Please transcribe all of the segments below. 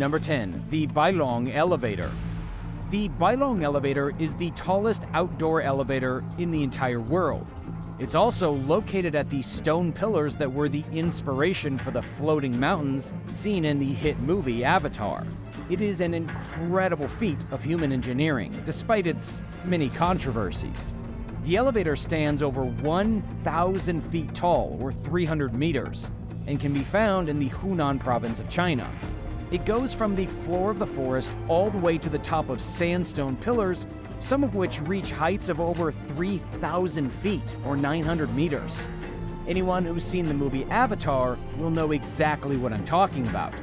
Number 10. The Bailong Elevator. The Bailong Elevator is the tallest outdoor elevator in the entire world. It's also located at the stone pillars that were the inspiration for the floating mountains seen in the hit movie Avatar. It is an incredible feat of human engineering, despite its many controversies. The elevator stands over 1,000 feet tall, or 300 meters, and can be found in the Hunan province of China. It goes from the floor of the forest all the way to the top of sandstone pillars, some of which reach heights of over 3,000 feet, or 900 meters. Anyone who's seen the movie Avatar will know exactly what I'm talking about.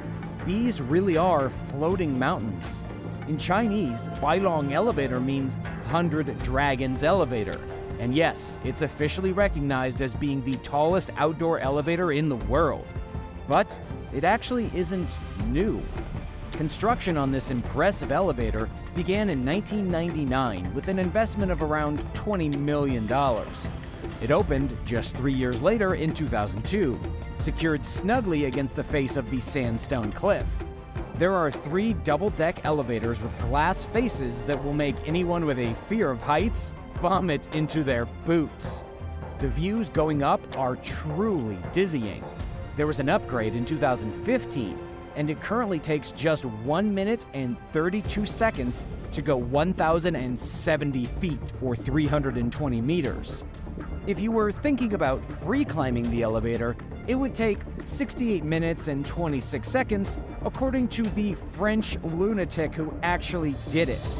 These really are floating mountains. In Chinese, Bailong Elevator means 100 Dragons Elevator. And yes, it's officially recognized as being the tallest outdoor elevator in the world. But it actually isn't new. Construction on this impressive elevator began in 1999 with an investment of around $20 million. It opened just 3 years later in 2002, secured snugly against the face of the sandstone cliff. There are 3 double-deck elevators with glass faces that will make anyone with a fear of heights vomit into their boots. The views going up are truly dizzying. There was an upgrade in 2015, and it currently takes just 1 minute and 32 seconds to go 1,070 feet, or 320 meters. If you were thinking about free climbing the elevator, it would take 68 minutes and 26 seconds, according to the French lunatic who actually did it.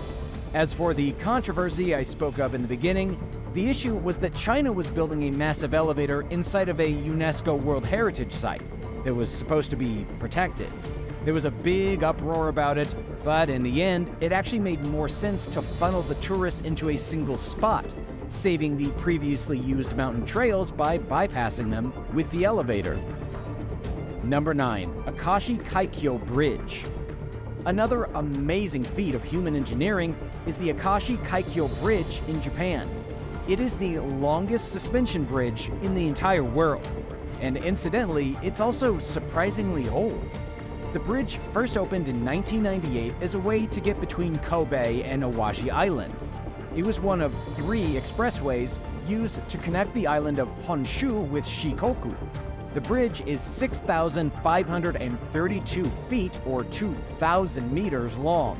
As for the controversy I spoke of in the beginning, the issue was that China was building a massive elevator inside of a UNESCO World Heritage Site that was supposed to be protected. There was a big uproar about it, but in the end, it actually made more sense to funnel the tourists into a single spot, saving the previously used mountain trails by bypassing them with the elevator. Number 9. Akashi Kaikyo Bridge. Another amazing feat of human engineering is the Akashi Kaikyo Bridge in Japan. It is the longest suspension bridge in the entire world, and incidentally, it's also surprisingly old. The bridge first opened in 1998 as a way to get between Kobe and Awaji Island. It was one of 3 expressways used to connect the island of Honshu with Shikoku. The bridge is 6,532 feet, or 2,000 meters long.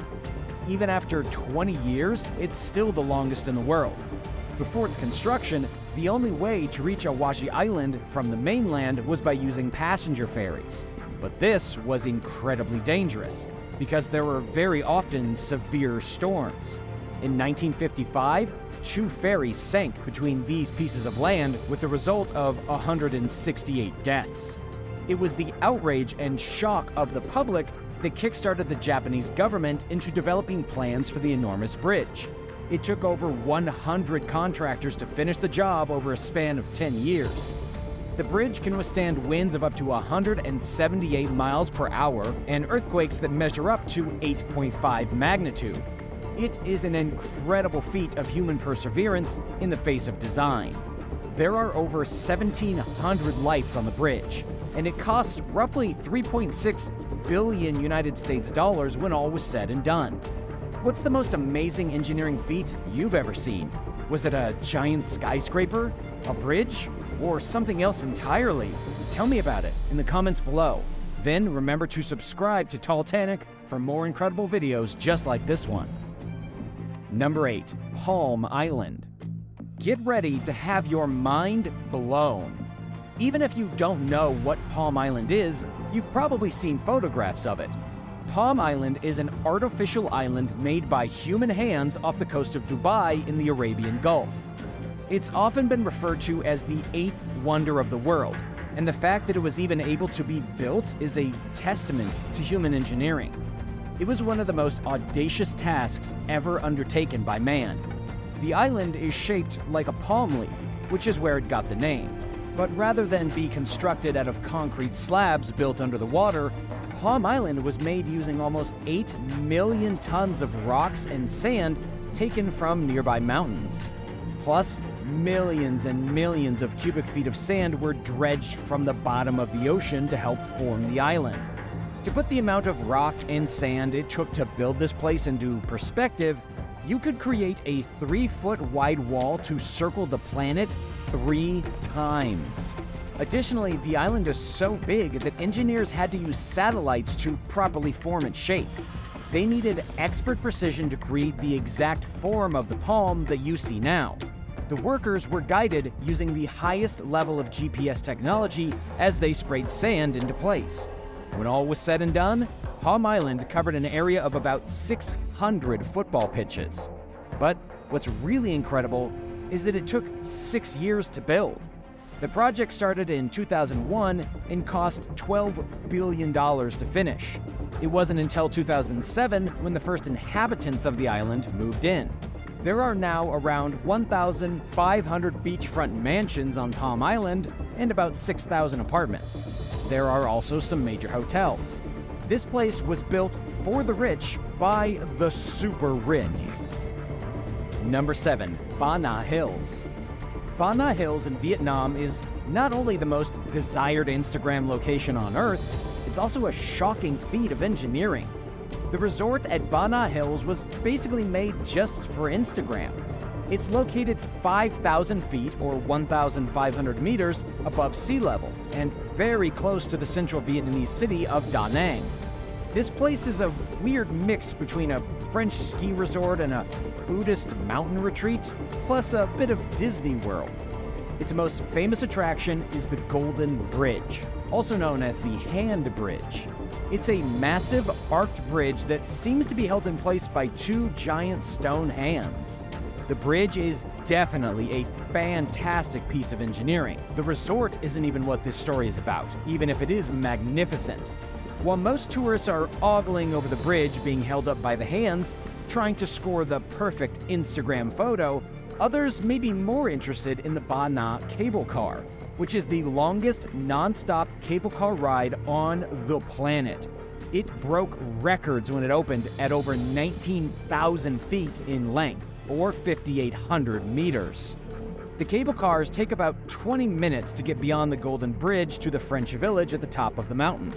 Even after 20 years, it's still the longest in the world. Before its construction, the only way to reach Awaji Island from the mainland was by using passenger ferries. But this was incredibly dangerous, because there were very often severe storms. In 1955, 2 ferries sank between these pieces of land with the result of 168 deaths. It was the outrage and shock of the public that kickstarted the Japanese government into developing plans for the enormous bridge. It took over 100 contractors to finish the job over a span of 10 years. The bridge can withstand winds of up to 178 miles per hour and earthquakes that measure up to 8.5 magnitude. It is an incredible feat of human perseverance in the face of design. There are over 1,700 lights on the bridge, and it cost roughly 3.6 billion United States dollars when all was said and done. What's the most amazing engineering feat you've ever seen? Was it a giant skyscraper, a bridge, or something else entirely? Tell me about it in the comments below. Then remember to subscribe to Talltanic for more incredible videos just like this one. Number 8. Palm Island. Get ready to have your mind blown. Even if you don't know what Palm Island is, you've probably seen photographs of it. Palm Island is an artificial island made by human hands off the coast of Dubai in the Arabian Gulf. It's often been referred to as the 8th wonder of the world, and the fact that it was even able to be built is a testament to human engineering. It was one of the most audacious tasks ever undertaken by man. The island is shaped like a palm leaf, which is where it got the name. But rather than be constructed out of concrete slabs built under the water, Palm Island was made using almost 8 million tons of rocks and sand taken from nearby mountains. Plus, millions and millions of cubic feet of sand were dredged from the bottom of the ocean to help form the island. To put the amount of rock and sand it took to build this place into perspective, you could create a 3-foot wide wall to circle the planet 3 times. Additionally, the island is so big that engineers had to use satellites to properly form its shape. They needed expert precision to create the exact form of the palm that you see now. The workers were guided using the highest level of GPS technology as they sprayed sand into place. When all was said and done, Palm Island covered an area of about 600 football pitches. But what's really incredible is that it took 6 years to build. The project started in 2001 and cost $12 billion to finish. It wasn't until 2007 when the first inhabitants of the island moved in. There are now around 1,500 beachfront mansions on Palm Island and about 6,000 apartments. There are also some major hotels. This place was built for the rich by the super rich. Number 7. Ba Na Hills. Ba Na Hills in Vietnam is not only the most desired Instagram location on Earth, it's also a shocking feat of engineering. The resort at Ba Na Hills was basically made just for Instagram. It's located 5,000 feet or 1,500 meters above sea level and very close to the central Vietnamese city of Da Nang. This place is a weird mix between a French ski resort and a Buddhist mountain retreat, plus a bit of Disney World. Its most famous attraction is the Golden Bridge, also known as the Hand Bridge. It's a massive arched bridge that seems to be held in place by 2 giant stone hands. The bridge is definitely a fantastic piece of engineering. The resort isn't even what this story is about, even if it is magnificent. While most tourists are ogling over the bridge being held up by the hands, trying to score the perfect Instagram photo, others may be more interested in the Ba Na cable car, which is the longest non-stop cable car ride on the planet. It broke records when it opened at over 19,000 feet in length, or 5,800 meters. The cable cars take about 20 minutes to get beyond the Golden Bridge to the French village at the top of the mountain.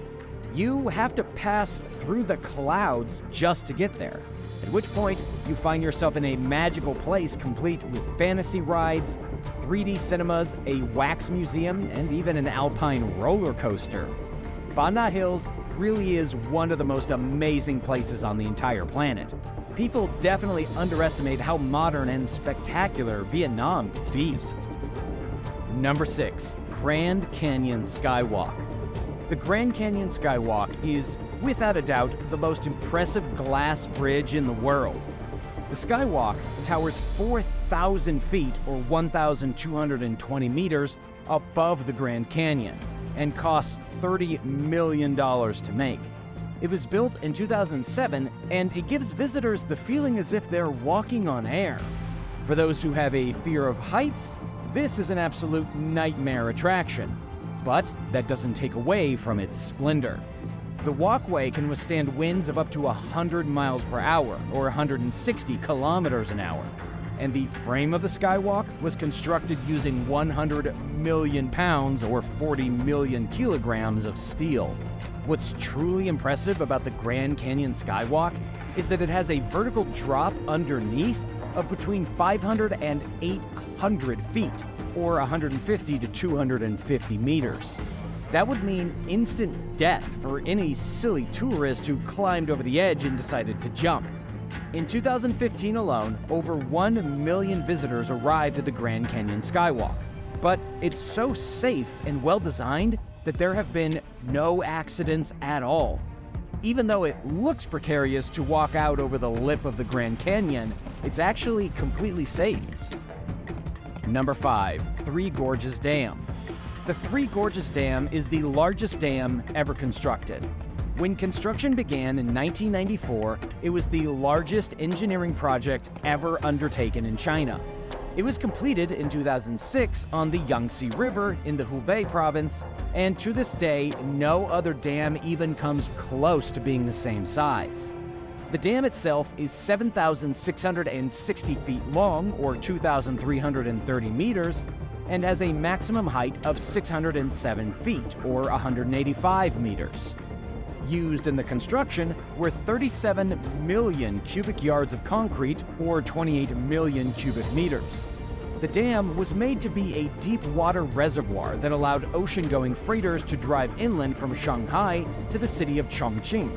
You have to pass through the clouds just to get there, at which point you find yourself in a magical place complete with fantasy rides, 3D cinemas, a wax museum, and even an alpine roller coaster. Ba Na Hills really is one of the most amazing places on the entire planet. People definitely underestimate how modern and spectacular Vietnam can be. Number 6. Grand Canyon Skywalk. The Grand Canyon Skywalk is, without a doubt, the most impressive glass bridge in the world. The Skywalk towers 4,000 feet or 1,220 meters above the Grand Canyon and costs $30 million to make. It was built in 2007, and it gives visitors the feeling as if they're walking on air. For those who have a fear of heights, this is an absolute nightmare attraction. But that doesn't take away from its splendor. The walkway can withstand winds of up to 100 miles per hour, or 160 kilometers an hour. And the frame of the Skywalk was constructed using 100 million pounds, or 40 million kilograms of steel. What's truly impressive about the Grand Canyon Skywalk is that it has a vertical drop underneath of between 500 and 800 feet, or 150 to 250 meters. That would mean instant death for any silly tourist who climbed over the edge and decided to jump. In 2015 alone, over 1 million visitors arrived at the Grand Canyon Skywalk. But it's so safe and well-designed that there have been no accidents at all. Even though it looks precarious to walk out over the lip of the Grand Canyon, it's actually completely safe. Number 5. Three Gorges Dam. The Three Gorges Dam is the largest dam ever constructed. When construction began in 1994, it was the largest engineering project ever undertaken in China. It was completed in 2006 on the Yangtze River in the Hubei province, and to this day, no other dam even comes close to being the same size. The dam itself is 7,660 feet long, or 2,330 meters, and has a maximum height of 607 feet, or 185 meters. Used in the construction were 37 million cubic yards of concrete, or 28 million cubic meters. The dam was made to be a deep-water reservoir that allowed ocean-going freighters to drive inland from Shanghai to the city of Chongqing,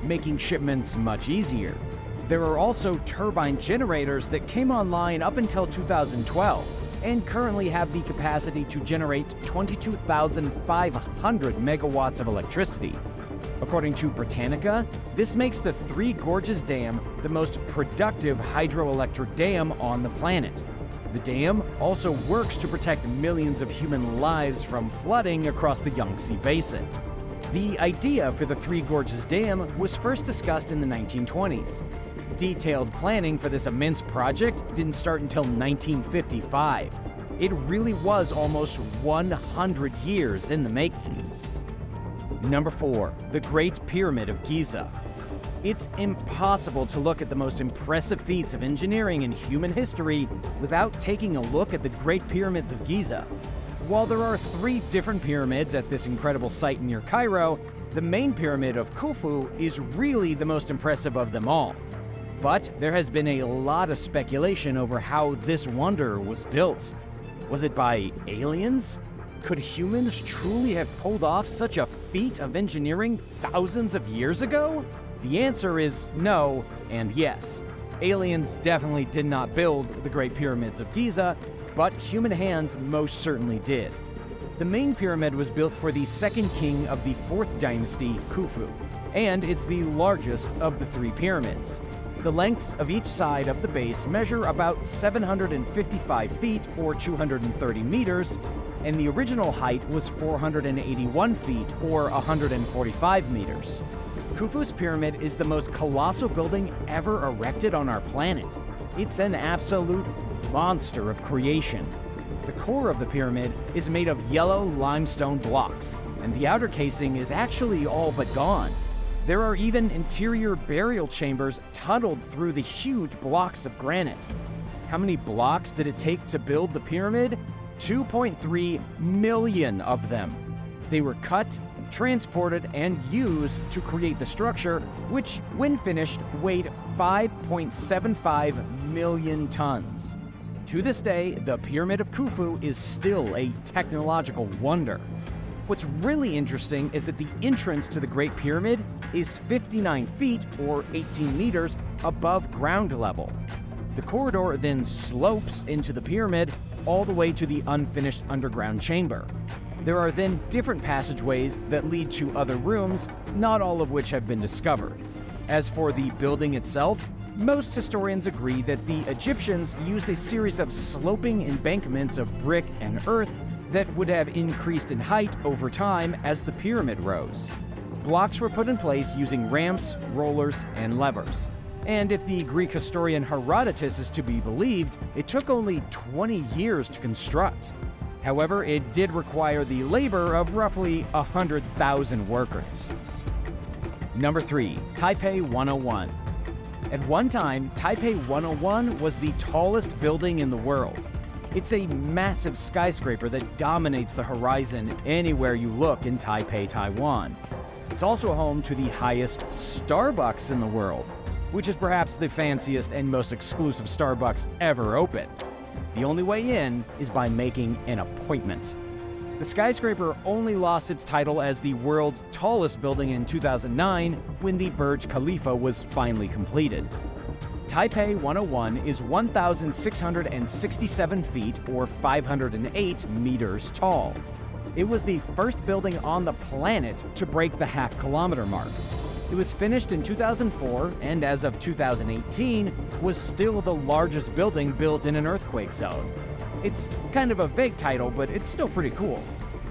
making shipments much easier. There are also turbine generators that came online up until 2012 and currently have the capacity to generate 22,500 megawatts of electricity. According to Britannica, this makes the Three Gorges Dam the most productive hydroelectric dam on the planet. The dam also works to protect millions of human lives from flooding across the Yangtze Basin. The idea for the Three Gorges Dam was first discussed in the 1920s. Detailed planning for this immense project didn't start until 1955. It really was almost 100 years in the making. Number 4. The Great Pyramid of Giza. It's impossible to look at the most impressive feats of engineering in human history without taking a look at the Great Pyramids of Giza. While there are 3 different pyramids at this incredible site near Cairo, the main pyramid of Khufu is really the most impressive of them all. But there has been a lot of speculation over how this wonder was built. Was it by aliens? Could humans truly have pulled off such a feat of engineering thousands of years ago? The answer is no and yes. Aliens definitely did not build the Great Pyramids of Giza, but human hands most certainly did. The main pyramid was built for the second king of the 4th dynasty, Khufu, and it's the largest of the 3 pyramids. The lengths of each side of the base measure about 755 feet or 230 meters, and the original height was 481 feet or 145 meters. Khufu's pyramid is the most colossal building ever erected on our planet. It's an absolute monster of creation. The core of the pyramid is made of yellow limestone blocks, and the outer casing is actually all but gone. There are even interior burial chambers tunneled through the huge blocks of granite. How many blocks did it take to build the pyramid? 2.3 million of them. They were cut, transported, and used to create the structure, which, when finished, weighed 5.75 million tons. To this day, the Pyramid of Khufu is still a technological wonder. What's really interesting is that the entrance to the Great Pyramid is 59 feet or 18 meters above ground level. The corridor then slopes into the pyramid all the way to the unfinished underground chamber. There are then different passageways that lead to other rooms, not all of which have been discovered. As for the building itself, most historians agree that the Egyptians used a series of sloping embankments of brick and earth that would have increased in height over time as the pyramid rose. Blocks were put in place using ramps, rollers, and levers. And if the Greek historian Herodotus is to be believed, it took only 20 years to construct. However, it did require the labor of roughly 100,000 workers. Number 3. Taipei 101. At one time, Taipei 101 was the tallest building in the world. It's a massive skyscraper that dominates the horizon anywhere you look in Taipei, Taiwan. It's also home to the highest Starbucks in the world, which is perhaps the fanciest and most exclusive Starbucks ever opened. The only way in is by making an appointment. The skyscraper only lost its title as the world's tallest building in 2009 when the Burj Khalifa was finally completed. Taipei 101 is 1,667 feet or 508 meters tall. It was the first building on the planet to break the half-kilometer mark. It was finished in 2004 and as of 2018 was still the largest building built in an earthquake zone. It's kind of a vague title, but it's still pretty cool.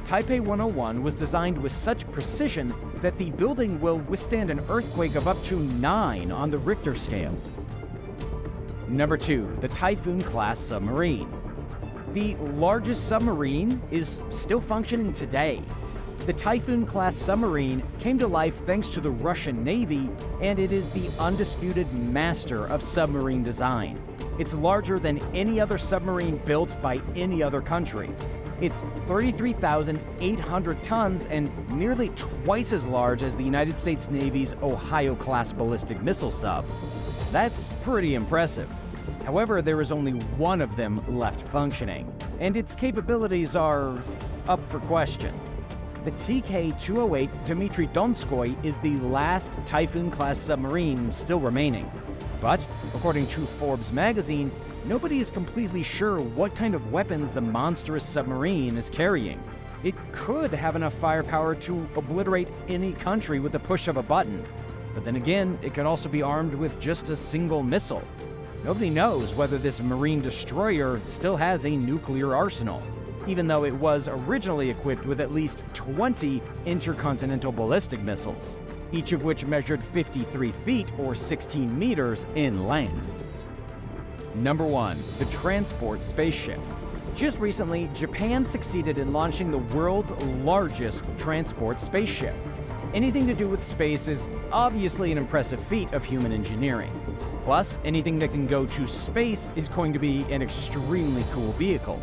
Taipei 101 was designed with such precision that the building will withstand an earthquake of up to 9 on the Richter scale. Number 2. The Typhoon-class submarine. The largest submarine is still functioning today. The Typhoon-class submarine came to life thanks to the Russian Navy, and it is the undisputed master of submarine design. It's larger than any other submarine built by any other country. It's 33,800 tons and nearly twice as large as the United States Navy's Ohio-class ballistic missile sub. That's pretty impressive. However, there is only one of them left functioning, and its capabilities are up for question. The TK-208 Dmitry Donskoy is the last Typhoon-class submarine still remaining. But, according to Forbes magazine, nobody is completely sure what kind of weapons the monstrous submarine is carrying. It could have enough firepower to obliterate any country with the push of a button. But then again, it could also be armed with just a single missile. Nobody knows whether this marine destroyer still has a nuclear arsenal, even though it was originally equipped with at least 20 intercontinental ballistic missiles, each of which measured 53 feet or 16 meters in length. Number 1. The Transport Spaceship. Just recently, Japan succeeded in launching the world's largest transport spaceship. Anything to do with space is obviously an impressive feat of human engineering. Plus, anything that can go to space is going to be an extremely cool vehicle.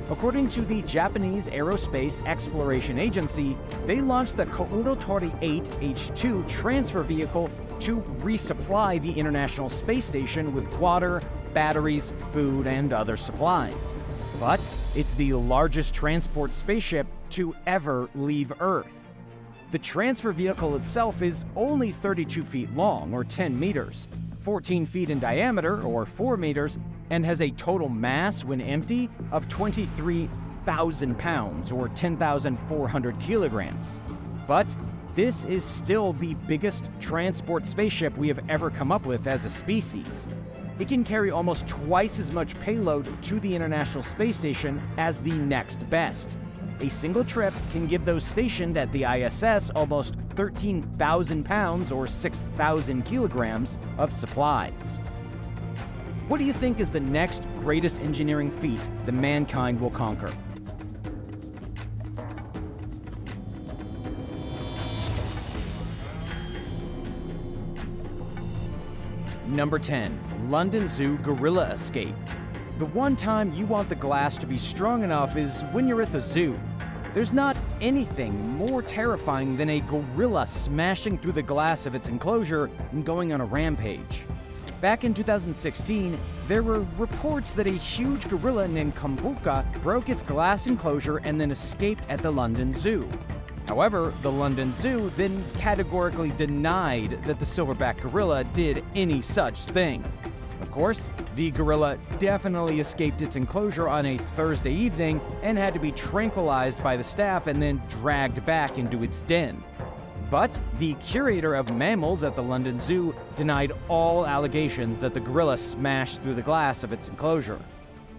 According to the Japanese Aerospace Exploration Agency, they launched the Kounotori 8H2 transfer vehicle to resupply the International Space Station with water, batteries, food, and other supplies. But it's the largest transport spaceship to ever leave Earth. The transfer vehicle itself is only 32 feet long, or 10 meters, 14 feet in diameter, or 4 meters, and has a total mass, when empty, of 23,000 pounds, or 10,400 kilograms. But this is still the biggest transport spaceship we have ever come up with as a species. It can carry almost twice as much payload to the International Space Station as the next best. A single trip can give those stationed at the ISS almost 13,000 pounds or 6,000 kilograms of supplies. What do you think is the next greatest engineering feat that mankind will conquer? Number 10. London Zoo Gorilla Escape. The one time you want the glass to be strong enough is when you're at the zoo. There's not anything more terrifying than a gorilla smashing through the glass of its enclosure and going on a rampage. Back in 2016, there were reports that a huge gorilla named Kumbuka broke its glass enclosure and then escaped at the London Zoo. However, the London Zoo then categorically denied that the silverback gorilla did any such thing. Of course, the gorilla definitely escaped its enclosure on a Thursday evening and had to be tranquilized by the staff and then dragged back into its den. But the curator of mammals at the London Zoo denied all allegations that the gorilla smashed through the glass of its enclosure.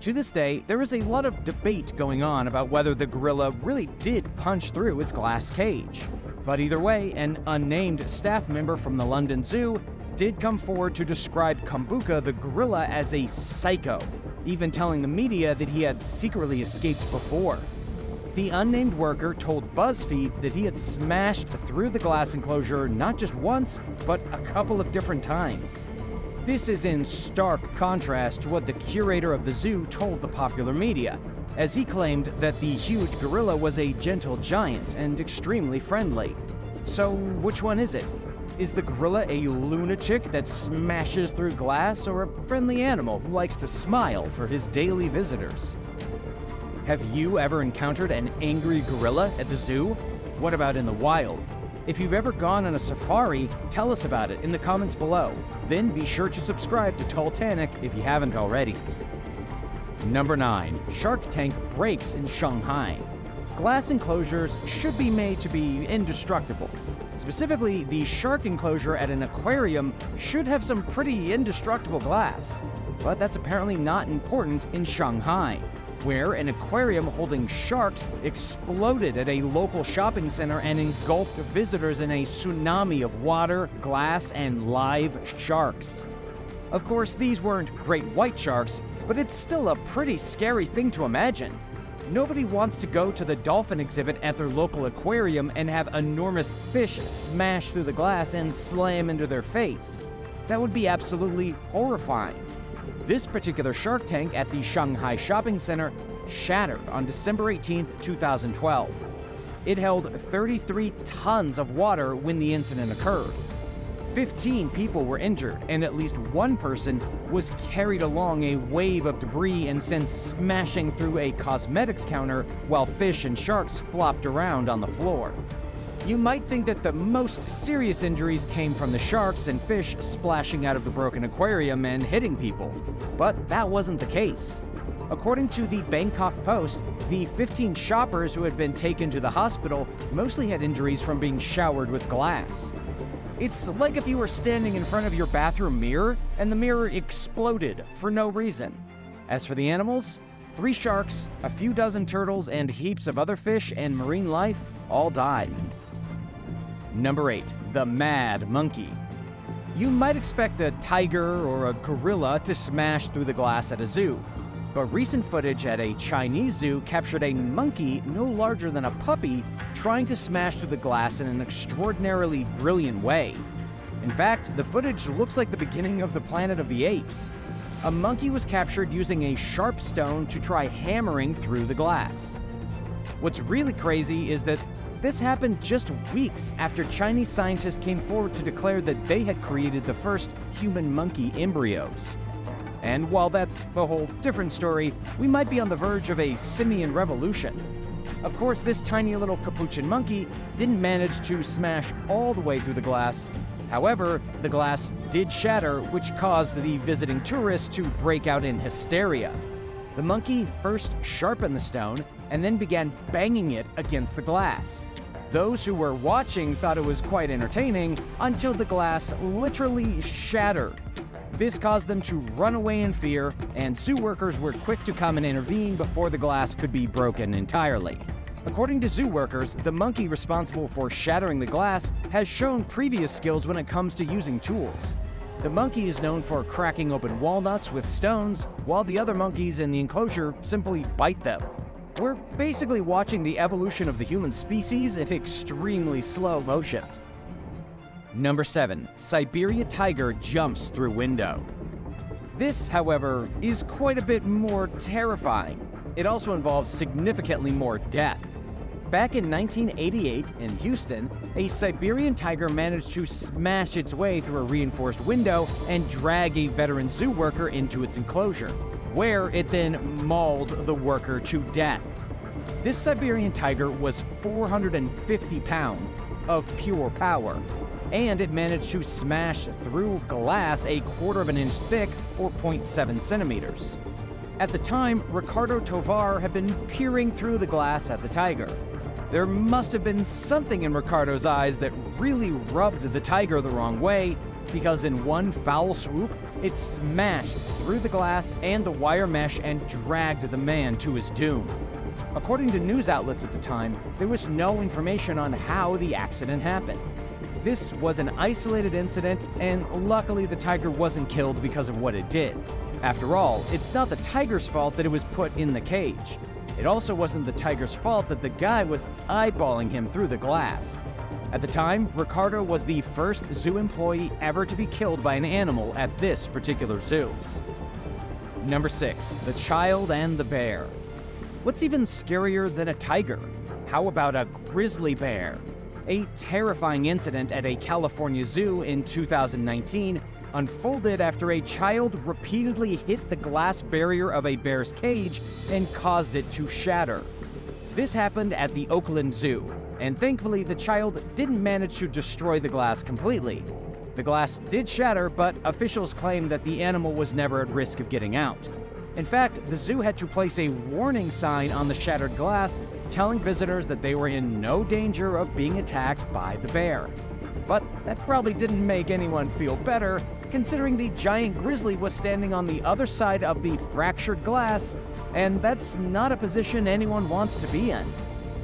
To this day, there is a lot of debate going on about whether the gorilla really did punch through its glass cage. But either way, an unnamed staff member from the London Zoo did come forward to describe Kumbuka the gorilla as a psycho, even telling the media that he had secretly escaped before. The unnamed worker told BuzzFeed that he had smashed through the glass enclosure not just once, but a couple of different times. This is in stark contrast to what the curator of the zoo told the popular media, as he claimed that the huge gorilla was a gentle giant and extremely friendly. So which one is it? Is the gorilla a lunatic that smashes through glass, or a friendly animal who likes to smile for his daily visitors? Have you ever encountered an angry gorilla at the zoo? What about in the wild? If you've ever gone on a safari, tell us about it in the comments below. Then be sure to subscribe to Talltanic if you haven't already. Number 9. Shark Tank breaks in Shanghai. Glass enclosures should be made to be indestructible. Specifically, the shark enclosure at an aquarium should have some pretty indestructible glass. But that's apparently not important in Shanghai, where an aquarium holding sharks exploded at a local shopping center and engulfed visitors in a tsunami of water, glass, and live sharks. Of course, these weren't great white sharks, but it's still a pretty scary thing to imagine. Nobody wants to go to the dolphin exhibit at their local aquarium and have enormous fish smash through the glass and slam into their face. That would be absolutely horrifying. This particular shark tank at the Shanghai shopping center shattered on December 18, 2012. It held 33 tons of water when the incident occurred. 15 people were injured, and at least one person was carried along a wave of debris and sent smashing through a cosmetics counter while fish and sharks flopped around on the floor. You might think that the most serious injuries came from the sharks and fish splashing out of the broken aquarium and hitting people, but that wasn't the case. According to the Bangkok Post, the 15 shoppers who had been taken to the hospital mostly had injuries from being showered with glass. It's like if you were standing in front of your bathroom mirror and the mirror exploded for no reason. As for the animals, 3 sharks, a few dozen turtles, and heaps of other fish and marine life all died. Number 8. The Mad Monkey. You might expect a tiger or a gorilla to smash through the glass at a zoo, but recent footage at a Chinese zoo captured a monkey no larger than a puppy trying to smash through the glass in an extraordinarily brilliant way. In fact, the footage looks like the beginning of the Planet of the Apes. A monkey was captured using a sharp stone to try hammering through the glass. What's really crazy is that this happened just weeks after Chinese scientists came forward to declare that they had created the first human-monkey embryos. And while that's a whole different story, we might be on the verge of a simian revolution. Of course, this tiny little capuchin monkey didn't manage to smash all the way through the glass. However, the glass did shatter, which caused the visiting tourists to break out in hysteria. The monkey first sharpened the stone and then began banging it against the glass. Those who were watching thought it was quite entertaining until the glass literally shattered. This caused them to run away in fear, and zoo workers were quick to come and intervene before the glass could be broken entirely. According to zoo workers, the monkey responsible for shattering the glass has shown previous skills when it comes to using tools. The monkey is known for cracking open walnuts with stones, while the other monkeys in the enclosure simply bite them. We're basically watching the evolution of the human species in extremely slow motion. Number 7. Siberia tiger jumps through window. This, however, is quite a bit more terrifying. It also involves significantly more death. Back in 1988 in Houston, a Siberian tiger managed to smash its way through a reinforced window and drag a veteran zoo worker into its enclosure, where it then mauled the worker to death. This Siberian tiger was 450 pounds of pure power, and it managed to smash through glass a quarter of an inch thick, or 0.7 centimeters. At the time, Ricardo Tovar had been peering through the glass at the tiger. There must have been something in Ricardo's eyes that really rubbed the tiger the wrong way, because in one foul swoop, it smashed through the glass and the wire mesh and dragged the man to his doom. According to news outlets at the time, there was no information on how the accident happened. This was an isolated incident, and luckily the tiger wasn't killed because of what it did. After all, it's not the tiger's fault that it was put in the cage. It also wasn't the tiger's fault that the guy was eyeballing him through the glass. At the time, Ricardo was the first zoo employee ever to be killed by an animal at this particular zoo. Number 6. The Child and the Bear. What's even scarier than a tiger? How about a grizzly bear? A terrifying incident at a California zoo in 2019 unfolded after a child repeatedly hit the glass barrier of a bear's cage and caused it to shatter. This happened at the Oakland Zoo, and thankfully the child didn't manage to destroy the glass completely. The glass did shatter, but officials claim that the animal was never at risk of getting out. In fact, the zoo had to place a warning sign on the shattered glass, telling visitors that they were in no danger of being attacked by the bear. But that probably didn't make anyone feel better, considering the giant grizzly was standing on the other side of the fractured glass, and that's not a position anyone wants to be in.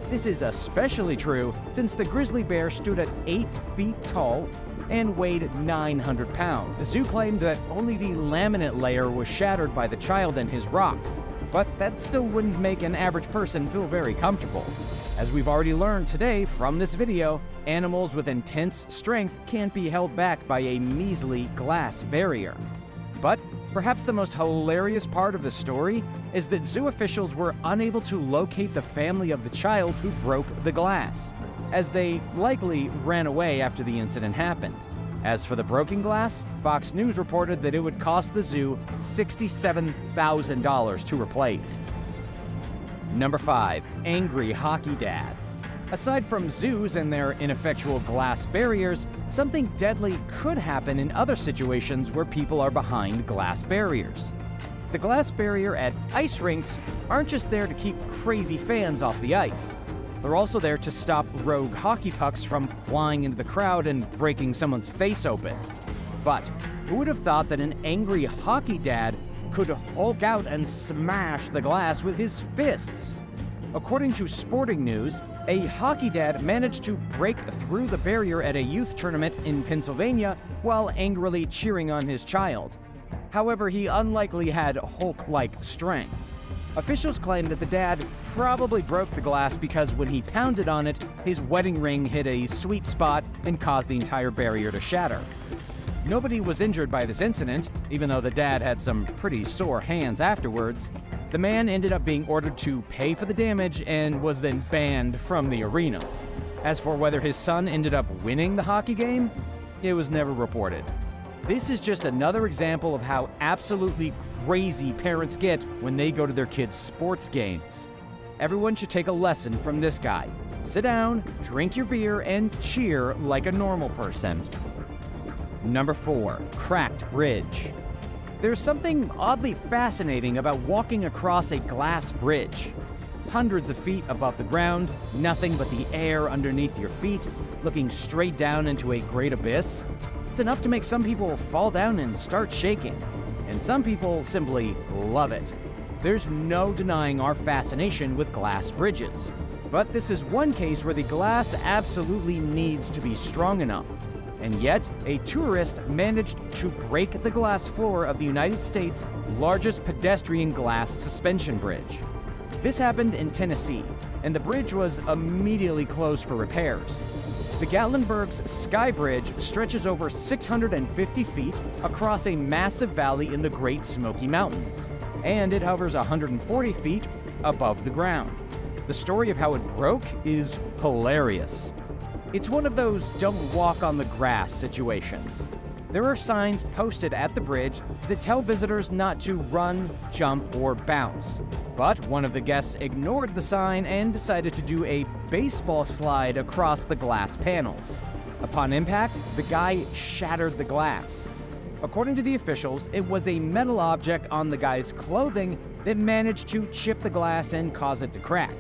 This is especially true since the grizzly bear stood at 8 feet tall and weighed 900 pounds. The zoo claimed that only the laminate layer was shattered by the child and his rock, but that still wouldn't make an average person feel very comfortable. As we've already learned today from this video, animals with intense strength can't be held back by a measly glass barrier. But Perhaps the most hilarious part of the story is that zoo officials were unable to locate the family of the child who broke the glass, as they likely ran away after the incident happened. As for the broken glass, Fox News reported that it would cost the zoo $67,000 to replace. Number 5. Angry Hockey Dad. Aside from zoos and their ineffectual glass barriers, something deadly could happen in other situations where people are behind glass barriers. The glass barrier at ice rinks aren't just there to keep crazy fans off the ice. They're also there to stop rogue hockey pucks from flying into the crowd and breaking someone's face open. But who would have thought that an angry hockey dad could hulk out and smash the glass with his fists? According to Sporting News, a hockey dad managed to break through the barrier at a youth tournament in Pennsylvania while angrily cheering on his child. However, he unlikely had Hulk-like strength. Officials claim that the dad probably broke the glass because when he pounded on it, his wedding ring hit a sweet spot and caused the entire barrier to shatter. Nobody was injured by this incident, even though the dad had some pretty sore hands afterwards. The man ended up being ordered to pay for the damage and was then banned from the arena. As for whether his son ended up winning the hockey game, it was never reported. This is just another example of how absolutely crazy parents get when they go to their kids' sports games. Everyone should take a lesson from this guy. Sit down, drink your beer, and cheer like a normal person. Number 4. Cracked Bridge. There's something oddly fascinating about walking across a glass bridge. Hundreds of feet above the ground, nothing but the air underneath your feet, looking straight down into a great abyss. It's enough to make some people fall down and start shaking, and some people simply love it. There's no denying our fascination with glass bridges, but this is one case where the glass absolutely needs to be strong enough. And yet, a tourist managed to break the glass floor of the United States' largest pedestrian glass suspension bridge. This happened in Tennessee, and the bridge was immediately closed for repairs. The Gatlinburg's Sky Bridge stretches over 650 feet across a massive valley in the Great Smoky Mountains, and it hovers 140 feet above the ground. The story of how it broke is hilarious. It's one of those don't walk on the grass situations. There are signs posted at the bridge that tell visitors not to run, jump, or bounce. But one of the guests ignored the sign and decided to do a baseball slide across the glass panels. Upon impact, the guy shattered the glass. According to the officials, it was a metal object on the guy's clothing that managed to chip the glass and cause it to crack.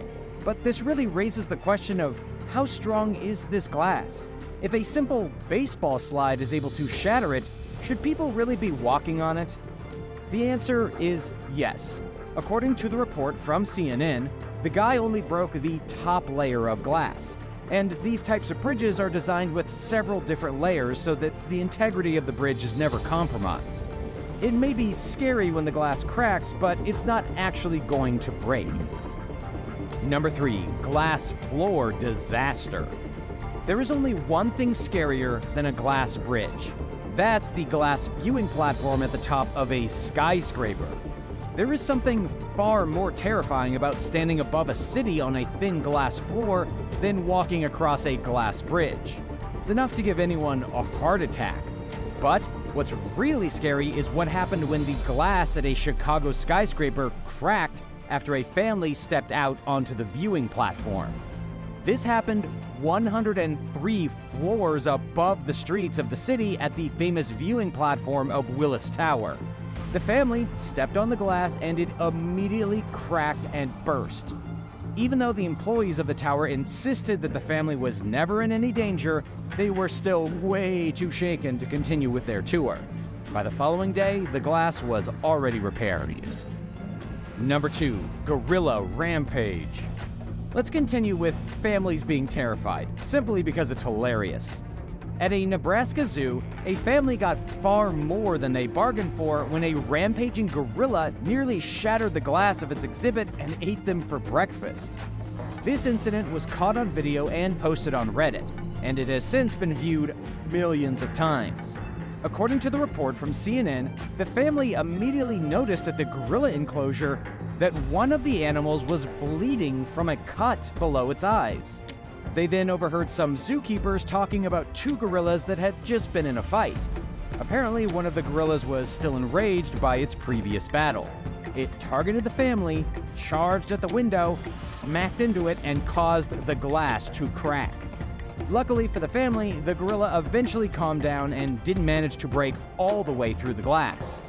But this really raises the question of how strong is this glass? If a simple baseball slide is able to shatter it, should people really be walking on it? The answer is yes. According to the report from CNN, the guy only broke the top layer of glass. And these types of bridges are designed with several different layers so that the integrity of the bridge is never compromised. It may be scary when the glass cracks, but it's not actually going to break. Number 3. Glass floor disaster. There is only one thing scarier than a glass bridge. That's the glass viewing platform at the top of a skyscraper. There is something far more terrifying about standing above a city on a thin glass floor than walking across a glass bridge. It's enough to give anyone a heart attack. But what's really scary is what happened when the glass at a Chicago skyscraper cracked after a family stepped out onto the viewing platform. This happened 103 floors above the streets of the city at the famous viewing platform of Willis Tower. The family stepped on the glass and it immediately cracked and burst. Even though the employees of the tower insisted that the family was never in any danger, they were still way too shaken to continue with their tour. By the following day, the glass was already repaired. Number 2. Gorilla Rampage. Let's continue with families being terrified, simply because it's hilarious. At a Nebraska zoo, a family got far more than they bargained for when a rampaging gorilla nearly shattered the glass of its exhibit and ate them for breakfast. This incident was caught on video and posted on Reddit, and it has since been viewed millions of times. According to the report from CNN, the family immediately noticed at the gorilla enclosure that one of the animals was bleeding from a cut below its eyes. They then overheard some zookeepers talking about two gorillas that had just been in a fight. Apparently, one of the gorillas was still enraged by its previous battle. It targeted the family, charged at the window, smacked into it, and caused the glass to crack. Luckily for the family, the gorilla eventually calmed down and didn't manage to break all the way through the glass.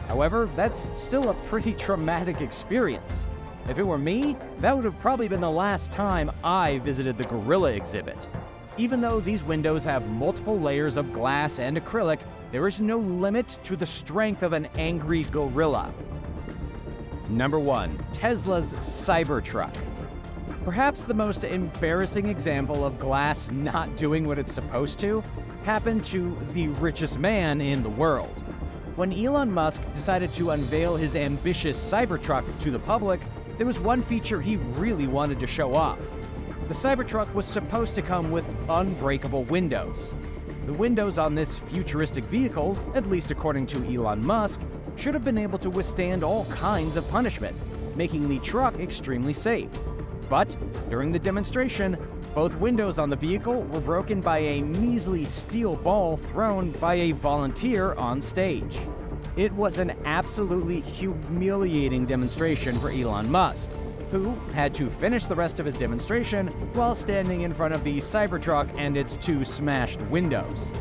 However, that's still a pretty traumatic experience. If it were me, that would have probably been the last time I visited the gorilla exhibit. Even though these windows have multiple layers of glass and acrylic, there is no limit to the strength of an angry gorilla. Number 1. Tesla's Cybertruck. Perhaps the most embarrassing example of glass not doing what it's supposed to happened to the richest man in the world. When Elon Musk decided to unveil his ambitious Cybertruck to the public, there was one feature he really wanted to show off. The Cybertruck was supposed to come with unbreakable windows. The windows on this futuristic vehicle, at least according to Elon Musk, should have been able to withstand all kinds of punishment, making the truck extremely safe. But during the demonstration, both windows on the vehicle were broken by a measly steel ball thrown by a volunteer on stage. It was an absolutely humiliating demonstration for Elon Musk, who had to finish the rest of his demonstration while standing in front of the Cybertruck and its two smashed windows.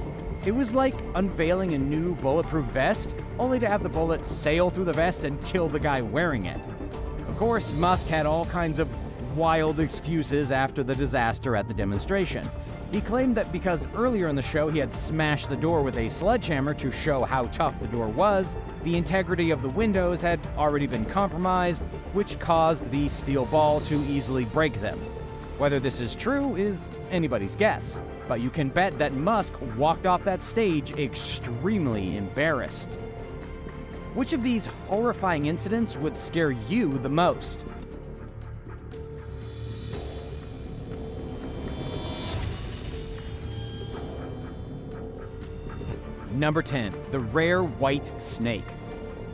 It was like unveiling a new bulletproof vest, only to have the bullet sail through the vest and kill the guy wearing it. Of course, Musk had all kinds of wild excuses after the disaster at the demonstration. He claimed that because earlier in the show he had smashed the door with a sledgehammer to show how tough the door was, the integrity of the windows had already been compromised, which caused the steel ball to easily break them. Whether this is true is anybody's guess, but you can bet that Musk walked off that stage extremely embarrassed. Which of these horrifying incidents would scare you the most? Number 10. The rare white snake.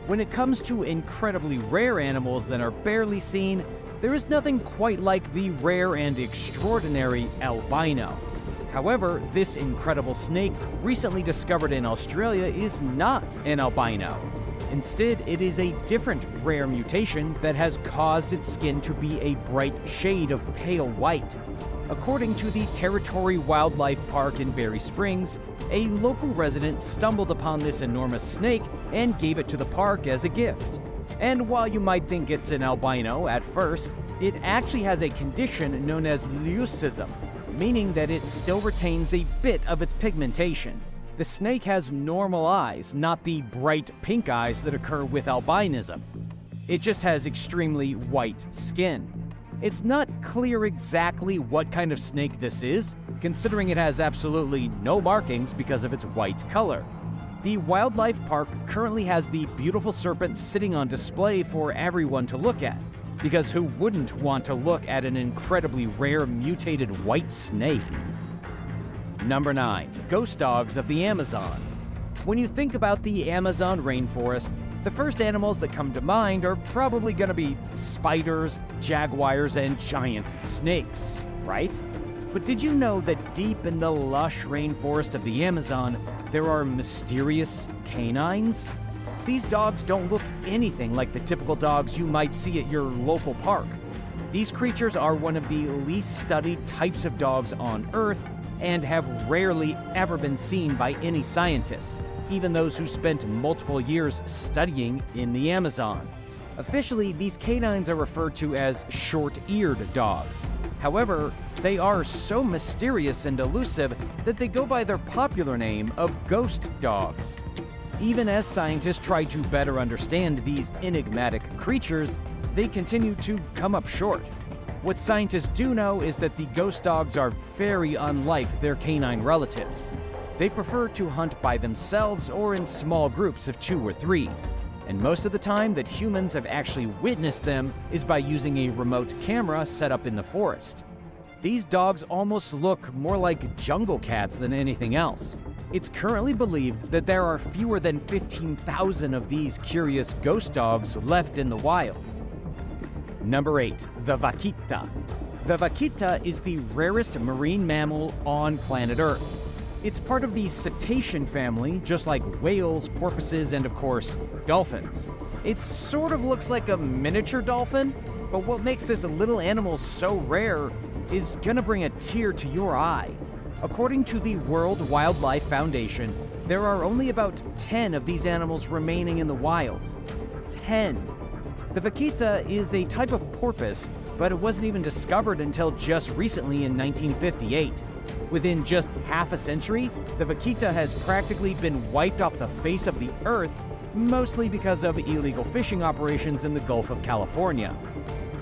When it comes to incredibly rare animals that are barely seen, there is nothing quite like the rare and extraordinary albino. However, this incredible snake, recently discovered in Australia, is not an albino. Instead, it is a different rare mutation that has caused its skin to be a bright shade of pale white. According to the Territory Wildlife Park in Berry Springs, a local resident stumbled upon this enormous snake and gave it to the park as a gift. And while you might think it's an albino at first, it actually has a condition known as leucism, meaning that it still retains a bit of its pigmentation. The snake has normal eyes, not the bright pink eyes that occur with albinism. It just has extremely white skin. It's not clear exactly what kind of snake this is, considering it has absolutely no markings because of its white color. The wildlife park currently has the beautiful serpent sitting on display for everyone to look at, because who wouldn't want to look at an incredibly rare mutated white snake? Number 9. Ghost dogs of the Amazon. When you think about the Amazon rainforest, the first animals that come to mind are probably going to be spiders, jaguars, and giant snakes, right? But did you know that deep in the lush rainforest of the Amazon, there are mysterious canines? These dogs don't look anything like the typical dogs you might see at your local park. These creatures are one of the least studied types of dogs on Earth and have rarely ever been seen by any scientists, even those who spent multiple years studying in the Amazon. Officially, these canines are referred to as short-eared dogs. However, they are so mysterious and elusive that they go by their popular name of ghost dogs. Even as scientists try to better understand these enigmatic creatures, they continue to come up short. What scientists do know is that the ghost dogs are very unlike their canine relatives. They prefer to hunt by themselves or in small groups of 2 or 3. And most of the time that humans have actually witnessed them is by using a remote camera set up in the forest. These dogs almost look more like jungle cats than anything else. It's currently believed that there are fewer than 15,000 of these curious ghost dogs left in the wild. Number 8. The vaquita. The vaquita is the rarest marine mammal on planet Earth. It's part of the cetacean family, just like whales, porpoises, and of course, dolphins. It sort of looks like a miniature dolphin, but what makes this little animal so rare is gonna bring a tear to your eye. According to the World Wildlife Foundation, there are only about 10 of these animals remaining in the wild. 10. The vaquita is a type of porpoise, but it wasn't even discovered until just recently in 1958. Within just half a century, the vaquita has practically been wiped off the face of the earth, mostly because of illegal fishing operations in the Gulf of California.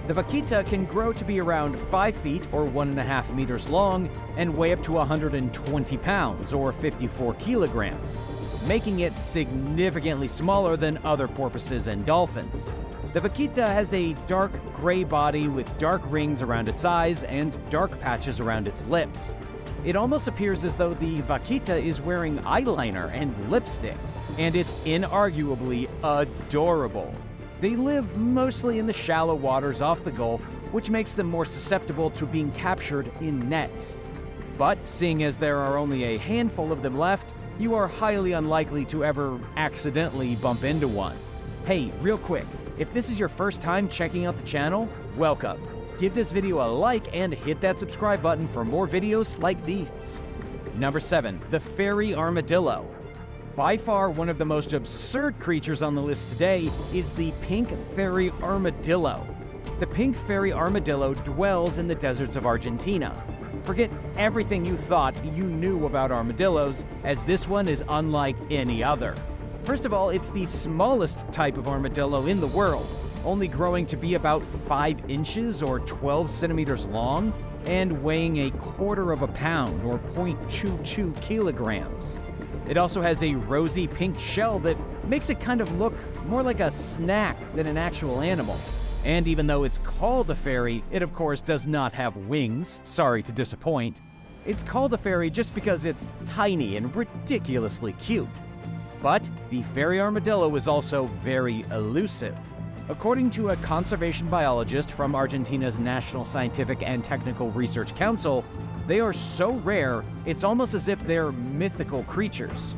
The vaquita can grow to be around 5 feet or 1.5 meters long and weigh up to 120 pounds or 54 kilograms, making it significantly smaller than other porpoises and dolphins. The vaquita has a dark gray body with dark rings around its eyes and dark patches around its lips. It almost appears as though the vaquita is wearing eyeliner and lipstick, and it's inarguably adorable. They live mostly in the shallow waters off the Gulf, which makes them more susceptible to being captured in nets. But seeing as there are only a handful of them left, you are highly unlikely to ever accidentally bump into one. Hey, real quick, if this is your first time checking out the channel, welcome. Give this video a like and hit that subscribe button for more videos like these. Number 7. The fairy armadillo. By far one of the most absurd creatures on the list today is the pink fairy armadillo. The pink fairy armadillo dwells in the deserts of Argentina. Forget everything you thought you knew about armadillos, as this one is unlike any other. First of all, it's the smallest type of armadillo in the world, only growing to be about 5 inches or 12 centimeters long and weighing a quarter of a pound or 0.22 kilograms. It also has a rosy pink shell that makes it kind of look more like a snack than an actual animal. And even though it's called a fairy, it of course does not have wings, sorry to disappoint. It's called a fairy just because it's tiny and ridiculously cute. But the fairy armadillo is also very elusive. According to a conservation biologist from Argentina's National Scientific and Technical Research Council, they are so rare, it's almost as if they're mythical creatures.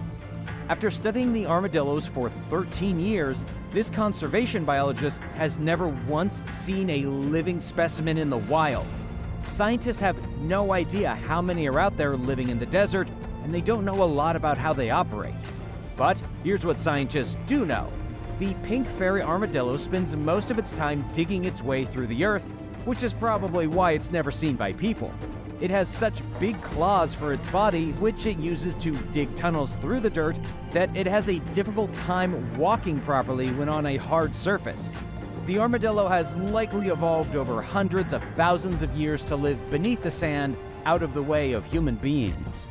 After studying the armadillos for 13 years, this conservation biologist has never once seen a living specimen in the wild. Scientists have no idea how many are out there living in the desert, and they don't know a lot about how they operate. But here's what scientists do know. The pink fairy armadillo spends most of its time digging its way through the earth, which is probably why it's never seen by people. It has such big claws for its body, which it uses to dig tunnels through the dirt, that it has a difficult time walking properly when on a hard surface. The armadillo has likely evolved over hundreds of thousands of years to live beneath the sand, out of the way of human beings.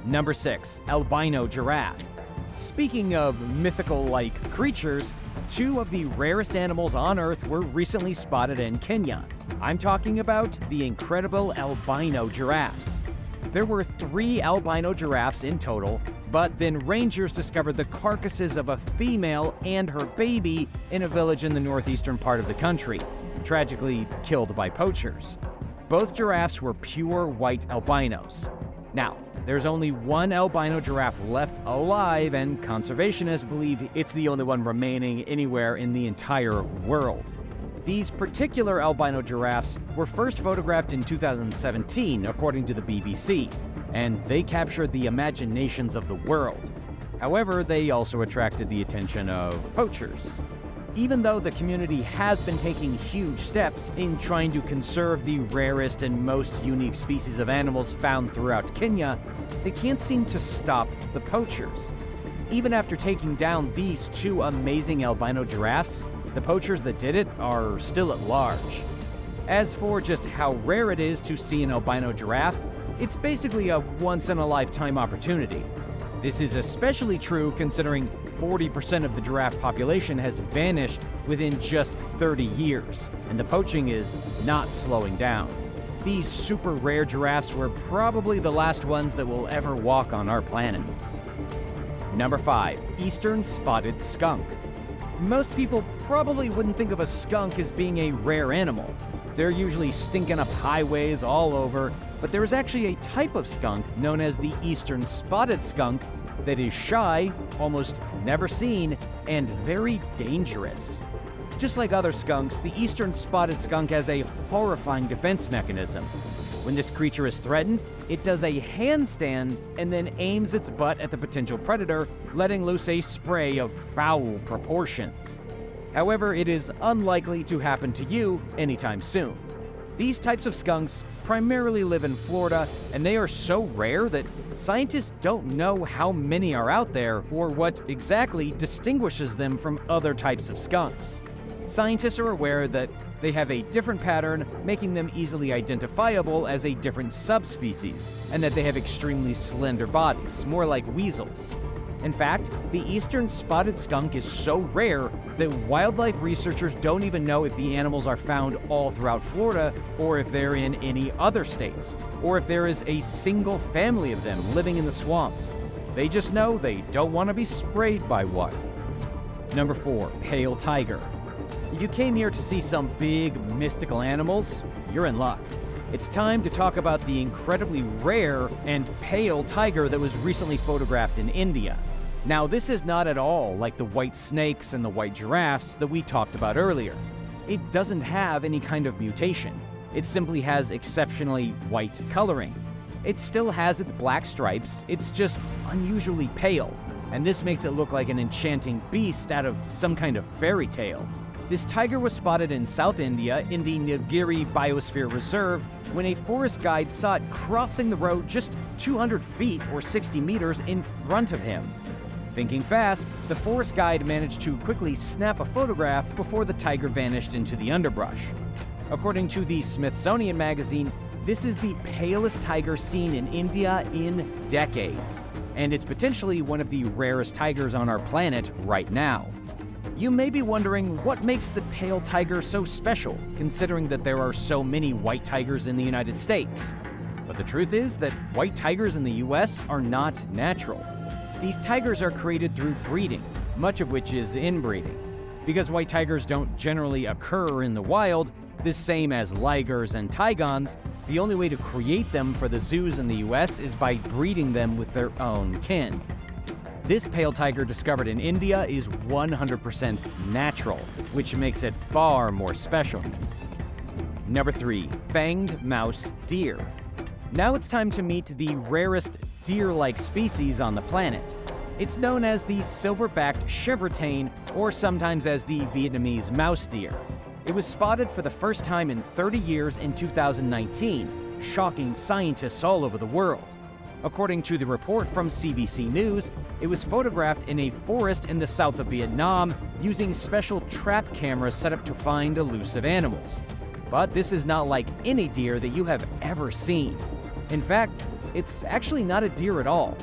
Number 6. Albino giraffe. Speaking of mythical-like creatures, 2 of the rarest animals on Earth were recently spotted in Kenya. I'm talking about the incredible albino giraffes. There were 3 albino giraffes in total, but then rangers discovered the carcasses of a female and her baby in a village in the northeastern part of the country, tragically killed by poachers. Both giraffes were pure white albinos. Now, there's only 1 albino giraffe left alive, and conservationists believe it's the only one remaining anywhere in the entire world. These particular albino giraffes were first photographed in 2017, according to the BBC, and they captured the imaginations of the world. However, they also attracted the attention of poachers. Even though the community has been taking huge steps in trying to conserve the rarest and most unique species of animals found throughout Kenya, they can't seem to stop the poachers. Even after taking down these 2 amazing albino giraffes, the poachers that did it are still at large. As for just how rare it is to see an albino giraffe, it's basically a once-in-a-lifetime opportunity. This is especially true considering 40% of the giraffe population has vanished within just 30 years, and the poaching is not slowing down. These super rare giraffes were probably the last ones that will ever walk on our planet. Number 5. Eastern spotted skunk. Most people probably wouldn't think of a skunk as being a rare animal. They're usually stinking up highways all over, but there is actually a type of skunk known as the eastern spotted skunk that is shy, almost never seen, and very dangerous. Just like other skunks, the eastern spotted skunk has a horrifying defense mechanism. When this creature is threatened, it does a handstand and then aims its butt at the potential predator, letting loose a spray of foul proportions. However, it is unlikely to happen to you anytime soon. These types of skunks primarily live in Florida, and they are so rare that scientists don't know how many are out there or what exactly distinguishes them from other types of skunks. Scientists are aware that they have a different pattern, making them easily identifiable as a different subspecies, and that they have extremely slender bodies, more like weasels. In fact, the eastern spotted skunk is so rare that wildlife researchers don't even know if the animals are found all throughout Florida or if they're in any other states, or if there is a single family of them living in the swamps. They just know they don't want to be sprayed by one. Number 4. Pale tiger. If you came here to see some big, mystical animals, you're in luck. It's time to talk about the incredibly rare and pale tiger that was recently photographed in India. Now, this is not at all like the white snakes and the white giraffes that we talked about earlier. It doesn't have any kind of mutation. It simply has exceptionally white coloring. It still has its black stripes, it's just unusually pale, and this makes it look like an enchanting beast out of some kind of fairy tale. This tiger was spotted in South India in the Nilgiri Biosphere Reserve when a forest guide saw it crossing the road just 200 feet or 60 meters in front of him. Thinking fast, the forest guide managed to quickly snap a photograph before the tiger vanished into the underbrush. According to the Smithsonian Magazine, this is the palest tiger seen in India in decades, and it's potentially one of the rarest tigers on our planet right now. You may be wondering what makes the pale tiger so special, considering that there are so many white tigers in the United States. But the truth is that white tigers in the US are not natural. These tigers are created through breeding, much of which is inbreeding. Because white tigers don't generally occur in the wild, the same as ligers and tigons, the only way to create them for the zoos in the US is by breeding them with their own kin. This pale tiger discovered in India is 100% natural, which makes it far more special. Number 3. Fanged mouse deer. Now it's time to meet the rarest deer-like species on the planet. It's known as the silver-backed chevrotain, or sometimes as the Vietnamese mouse deer. It was spotted for the first time in 30 years in 2019, shocking scientists all over the world. According to the report from CBC News, it was photographed in a forest in the south of Vietnam using special trap cameras set up to find elusive animals. But this is not like any deer that you have ever seen. In fact, it's actually not a deer at all.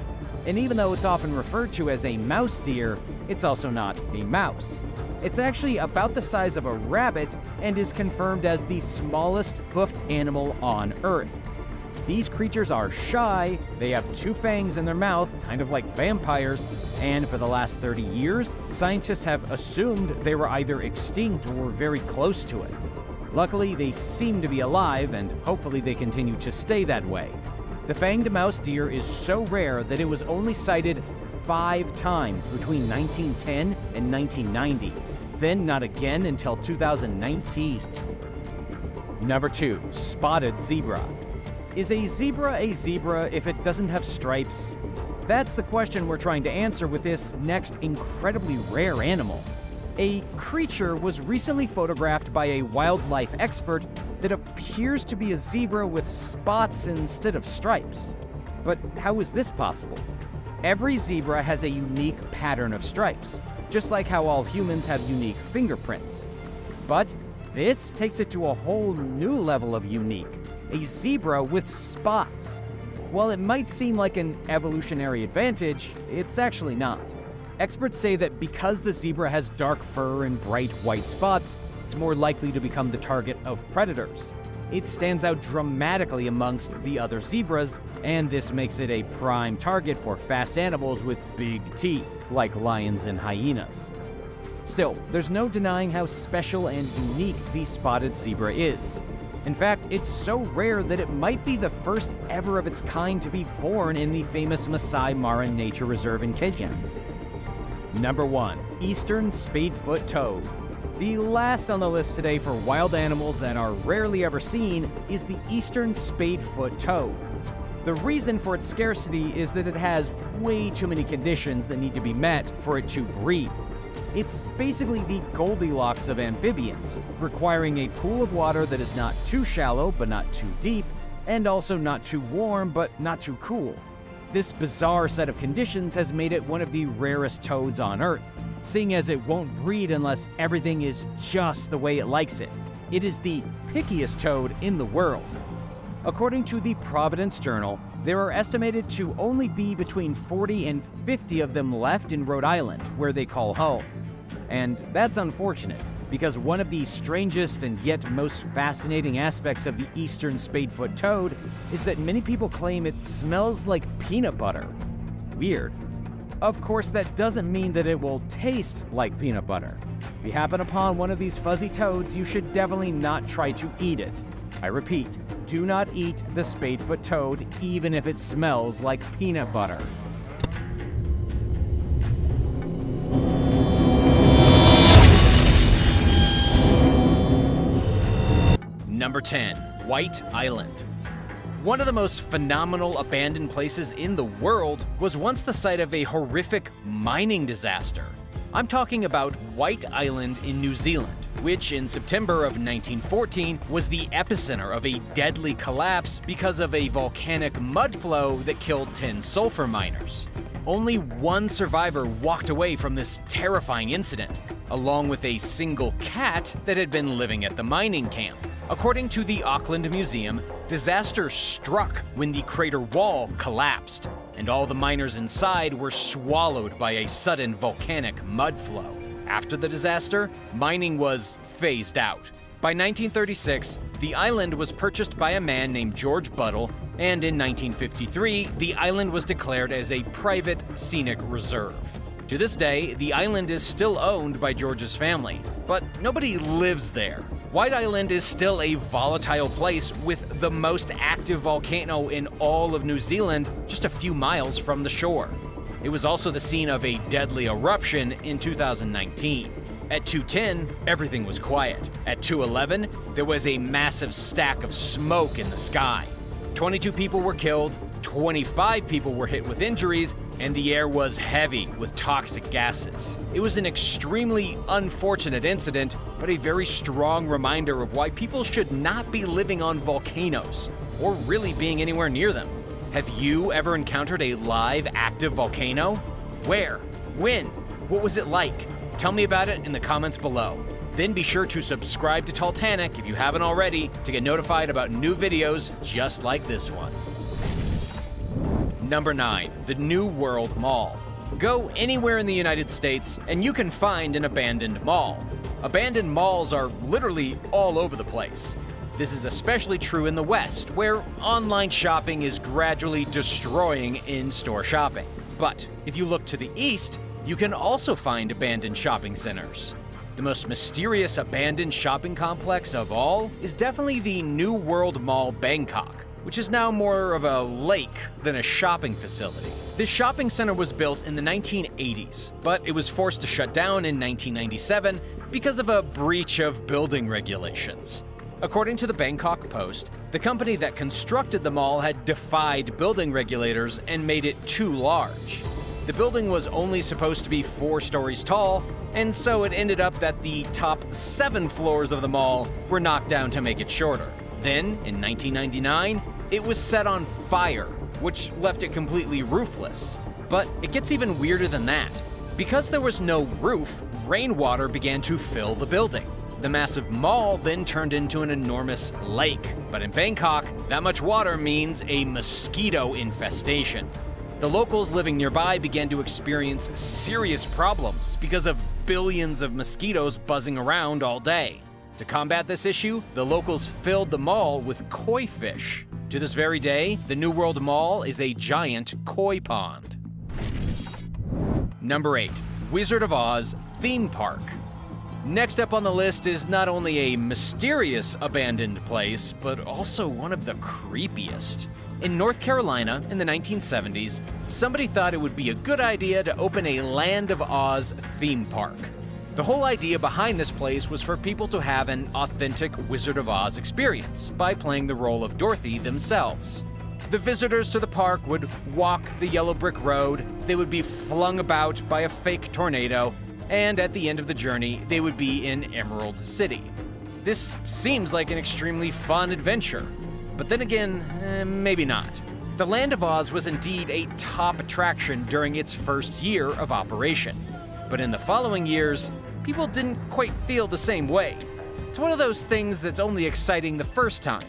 And even though it's often referred to as a mouse deer, it's also not a mouse. It's actually about the size of a rabbit and is confirmed as the smallest hoofed animal on Earth. These creatures are shy, they have 2 fangs in their mouth, kind of like vampires, and for the last 30 years, scientists have assumed they were either extinct or very close to it. Luckily, they seem to be alive, and hopefully they continue to stay that way. The fanged mouse deer is so rare that it was only sighted 5 times between 1910 and 1990, then not again until 2019. Number 2. Spotted zebra. Is a zebra if it doesn't have stripes? That's the question we're trying to answer with this next incredibly rare animal. A creature was recently photographed by a wildlife expert that appears to be a zebra with spots instead of stripes. But how is this possible? Every zebra has a unique pattern of stripes, just like how all humans have unique fingerprints. But this takes it to a whole new level of unique. A zebra with spots. While it might seem like an evolutionary advantage, it's actually not. Experts say that because the zebra has dark fur and bright white spots, it's more likely to become the target of predators. it stands out dramatically amongst the other zebras, and this makes it a prime target for fast animals with big teeth, like lions and hyenas. Still, there's no denying how special and unique the spotted zebra is. In fact, it's so rare that it might be the first ever of its kind to be born in the famous Masai Mara Nature Reserve in Kenya. Number 1. Eastern Spadefoot Toad. The last on the list today for wild animals that are rarely ever seen is the Eastern Spadefoot Toad. The reason for its scarcity is that it has way too many conditions that need to be met for it to breed. It's basically the Goldilocks of amphibians, requiring a pool of water that is not too shallow but not too deep, and also not too warm but not too cool. This bizarre set of conditions has made it one of the rarest toads on Earth, seeing as it won't breed unless everything is just the way it likes it. It is the pickiest toad in the world. According to the Providence Journal, there are estimated to only be between 40 and 50 of them left in Rhode Island, where they call home. And that's unfortunate, because one of the strangest and yet most fascinating aspects of the Eastern Spadefoot toad is that many people claim it smells like peanut butter. Weird. Of course, that doesn't mean that it will taste like peanut butter. If you happen upon one of these fuzzy toads, you should definitely not try to eat it. I repeat, do not eat the Spadefoot toad, even if it smells like peanut butter. Number 10. White Island. One of the most phenomenal abandoned places in the world was once the site of a horrific mining disaster. I'm talking about White Island in New Zealand, which in September of 1914 was the epicenter of a deadly collapse because of a volcanic mud flow that killed 10 sulfur miners. Only one survivor walked away from this terrifying incident, along with a single cat that had been living at the mining camp. According to the Auckland Museum, disaster struck when the crater wall collapsed, and all the miners inside were swallowed by a sudden volcanic mud flow. After the disaster, mining was phased out. By 1936, the island was purchased by a man named George Buddle, and in 1953, the island was declared as a private scenic reserve. To this day, the island is still owned by George's family, but nobody lives there. White Island is still a volatile place with the most active volcano in all of New Zealand, just a few miles from the shore. It was also the scene of a deadly eruption in 2019. At 2:10, everything was quiet. At 2:11, there was a massive stack of smoke in the sky. 22 people were killed, 25 people were hit with injuries, and the air was heavy with toxic gases. It was an extremely unfortunate incident, but a very strong reminder of why people should not be living on volcanoes, or really being anywhere near them. Have you ever encountered a live, active volcano? Where? When? What was it like? Tell me about it in the comments below. Then be sure to subscribe to Talltanic if you haven't already to get notified about new videos just like this one. Number 9. The New World Mall. Go anywhere in the United States and you can find an abandoned mall. Abandoned malls are literally all over the place. This is especially true in the West, where online shopping is gradually destroying in-store shopping. But if you look to the East, you can also find abandoned shopping centers. The most mysterious abandoned shopping complex of all is definitely the New World Mall Bangkok, which is now more of a lake than a shopping facility. This shopping center was built in the 1980s, but it was forced to shut down in 1997 because of a breach of building regulations. According to the Bangkok Post, the company that constructed the mall had defied building regulators and made it too large. The building was only supposed to be 4 stories tall, and so it ended up that the top 7 floors of the mall were knocked down to make it shorter. Then, in 1999, it was set on fire, which left it completely roofless. But it gets even weirder than that. Because there was no roof, rainwater began to fill the building. The massive mall then turned into an enormous lake. But in Bangkok, that much water means a mosquito infestation. The locals living nearby began to experience serious problems because of billions of mosquitoes buzzing around all day. To combat this issue, the locals filled the mall with koi fish. To this very day, the New World Mall is a giant koi pond. Number 8. Wizard of Oz Theme Park. Next up on the list is not only a mysterious abandoned place, but also one of the creepiest. In North Carolina in the 1970s, somebody thought it would be a good idea to open a Land of Oz theme park. The whole idea behind this place was for people to have an authentic Wizard of Oz experience by playing the role of Dorothy themselves. The visitors to the park would walk the yellow brick road, they would be flung about by a fake tornado, and at the end of the journey, they would be in Emerald City. This seems like an extremely fun adventure, but then again, maybe not. The Land of Oz was indeed a top attraction during its first year of operation, but in the following years, people didn't quite feel the same way. It's one of those things that's only exciting the first time,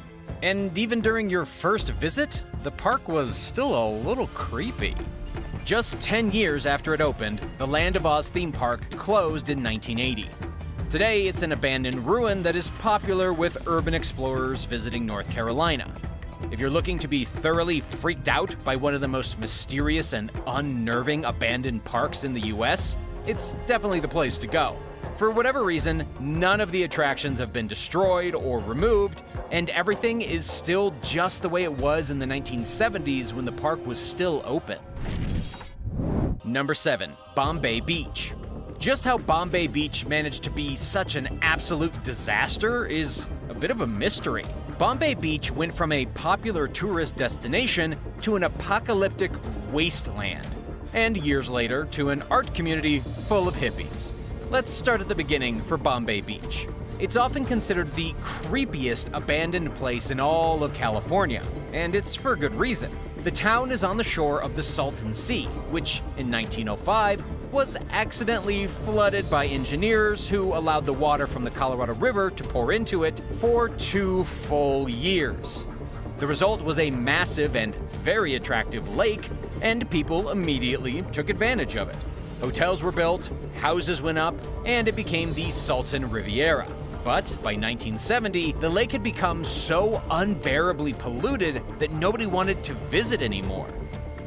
and even during your first visit, the park was still a little creepy. Just 10 years after it opened, the Land of Oz theme park closed in 1980. Today, it's an abandoned ruin that is popular with urban explorers visiting North Carolina. If you're looking to be thoroughly freaked out by one of the most mysterious and unnerving abandoned parks in the US, it's definitely the place to go. For whatever reason, none of the attractions have been destroyed or removed, and everything is still just the way it was in the 1970s when the park was still open. Number 7. Bombay Beach. Just how Bombay Beach managed to be such an absolute disaster is a bit of a mystery. Bombay Beach went from a popular tourist destination to an apocalyptic wasteland, and years later to an art community full of hippies. Let's start at the beginning for Bombay Beach. It's often considered the creepiest abandoned place in all of California, and it's for a good reason. The town is on the shore of the Salton Sea, which in 1905 was accidentally flooded by engineers who allowed the water from the Colorado River to pour into it for 2 full years. The result was a massive and very attractive lake, and people immediately took advantage of it. Hotels were built, houses went up, and it became the Salton Riviera. But by 1970, the lake had become so unbearably polluted that nobody wanted to visit anymore.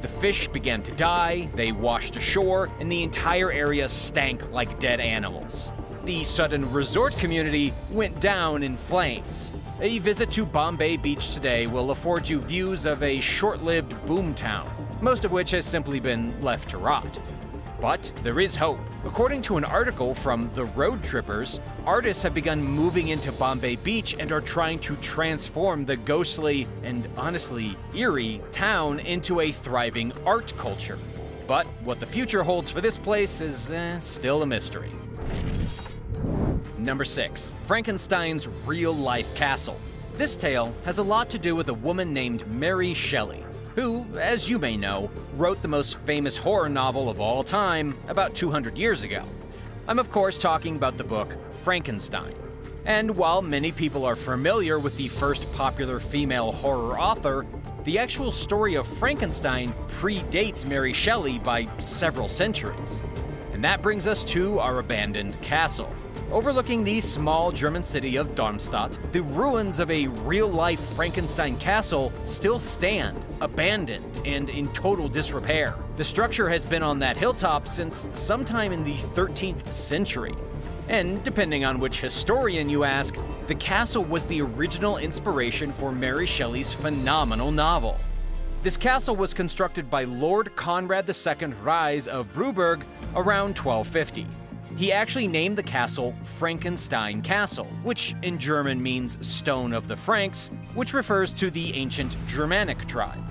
The fish began to die, they washed ashore, and the entire area stank like dead animals. The sudden resort community went down in flames. A visit to Bombay Beach today will afford you views of a short-lived boomtown, most of which has simply been left to rot. But there is hope. According to an article from The Road Trippers, artists have begun moving into Bombay Beach and are trying to transform the ghostly and honestly eerie town into a thriving art culture. But what the future holds for this place is still a mystery. Number 6. Frankenstein's real-life castle. This tale has a lot to do with a woman named Mary Shelley, who, as you may know, wrote the most famous horror novel of all time about 200 years ago. I'm of course talking about the book Frankenstein. And while many people are familiar with the first popular female horror author, the actual story of Frankenstein predates Mary Shelley by several centuries. And that brings us to our abandoned castle. Overlooking the small German city of Darmstadt, the ruins of a real-life Frankenstein castle still stand, abandoned and in total disrepair. The structure has been on that hilltop since sometime in the 13th century. And depending on which historian you ask, the castle was the original inspiration for Mary Shelley's phenomenal novel. This castle was constructed by Lord Conrad II Rise of Bruberg around 1250. He actually named the castle Frankenstein Castle, which in German means Stone of the Franks, which refers to the ancient Germanic tribe.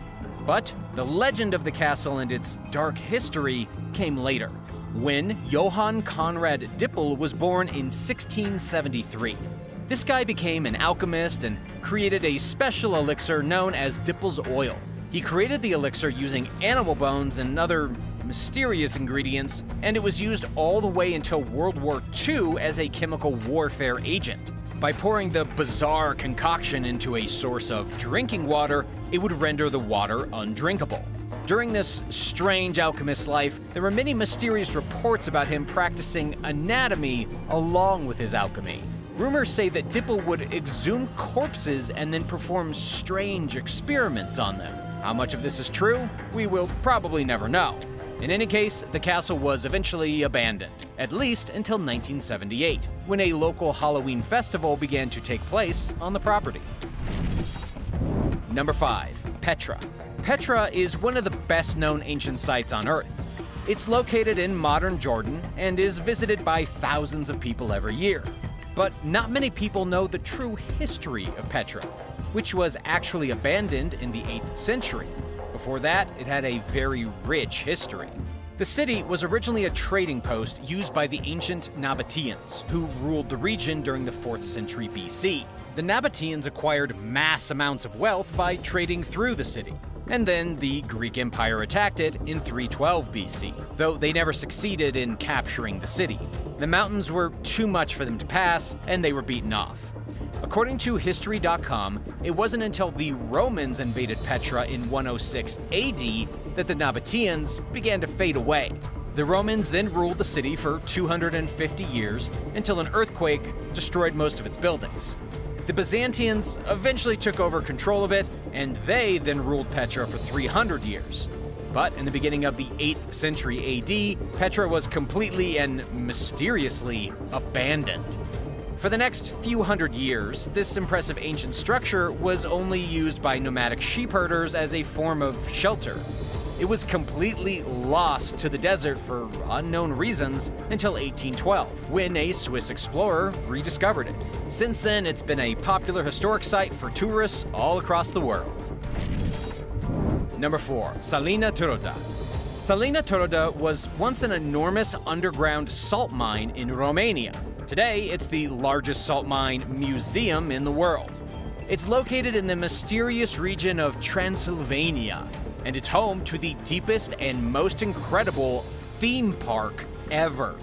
But the legend of the castle and its dark history came later, when Johann Conrad Dippel was born in 1673. This guy became an alchemist and created a special elixir known as Dippel's Oil. He created the elixir using animal bones and other mysterious ingredients, and it was used all the way until World War II as a chemical warfare agent. By pouring the bizarre concoction into a source of drinking water, it would render the water undrinkable. During this strange alchemist's life, there were many mysterious reports about him practicing anatomy along with his alchemy. Rumors say that Dipple would exhume corpses and then perform strange experiments on them. How much of this is true? We will probably never know. In any case, the castle was eventually abandoned, at least until 1978, when a local Halloween festival began to take place on the property. Number 5. Petra. Petra is one of the best-known ancient sites on Earth. It's located in modern Jordan and is visited by thousands of people every year. But not many people know the true history of Petra, which was actually abandoned in the 8th century. Before that, it had a very rich history. The city was originally a trading post used by the ancient Nabateans, who ruled the region during the 4th century BC. The Nabateans acquired mass amounts of wealth by trading through the city. And then the Greek Empire attacked it in 312 BC, though they never succeeded in capturing the city. The mountains were too much for them to pass, and they were beaten off. According to History.com, it wasn't until the Romans invaded Petra in 106 AD that the Nabateans began to fade away. The Romans then ruled the city for 250 years until an earthquake destroyed most of its buildings. The Byzantines eventually took over control of it, and they then ruled Petra for 300 years. But in the beginning of the 8th century AD, Petra was completely and mysteriously abandoned. For the next few hundred years, this impressive ancient structure was only used by nomadic sheep herders as a form of shelter. It was completely lost to the desert for unknown reasons until 1812, when a Swiss explorer rediscovered it. Since then, it's been a popular historic site for tourists all across the world. Number 4. Salina Turoda. Salina Turoda was once an enormous underground salt mine in Romania. Today, it's the largest salt mine museum in the world. It's located in the mysterious region of Transylvania, and it's home to the deepest and most incredible theme park ever.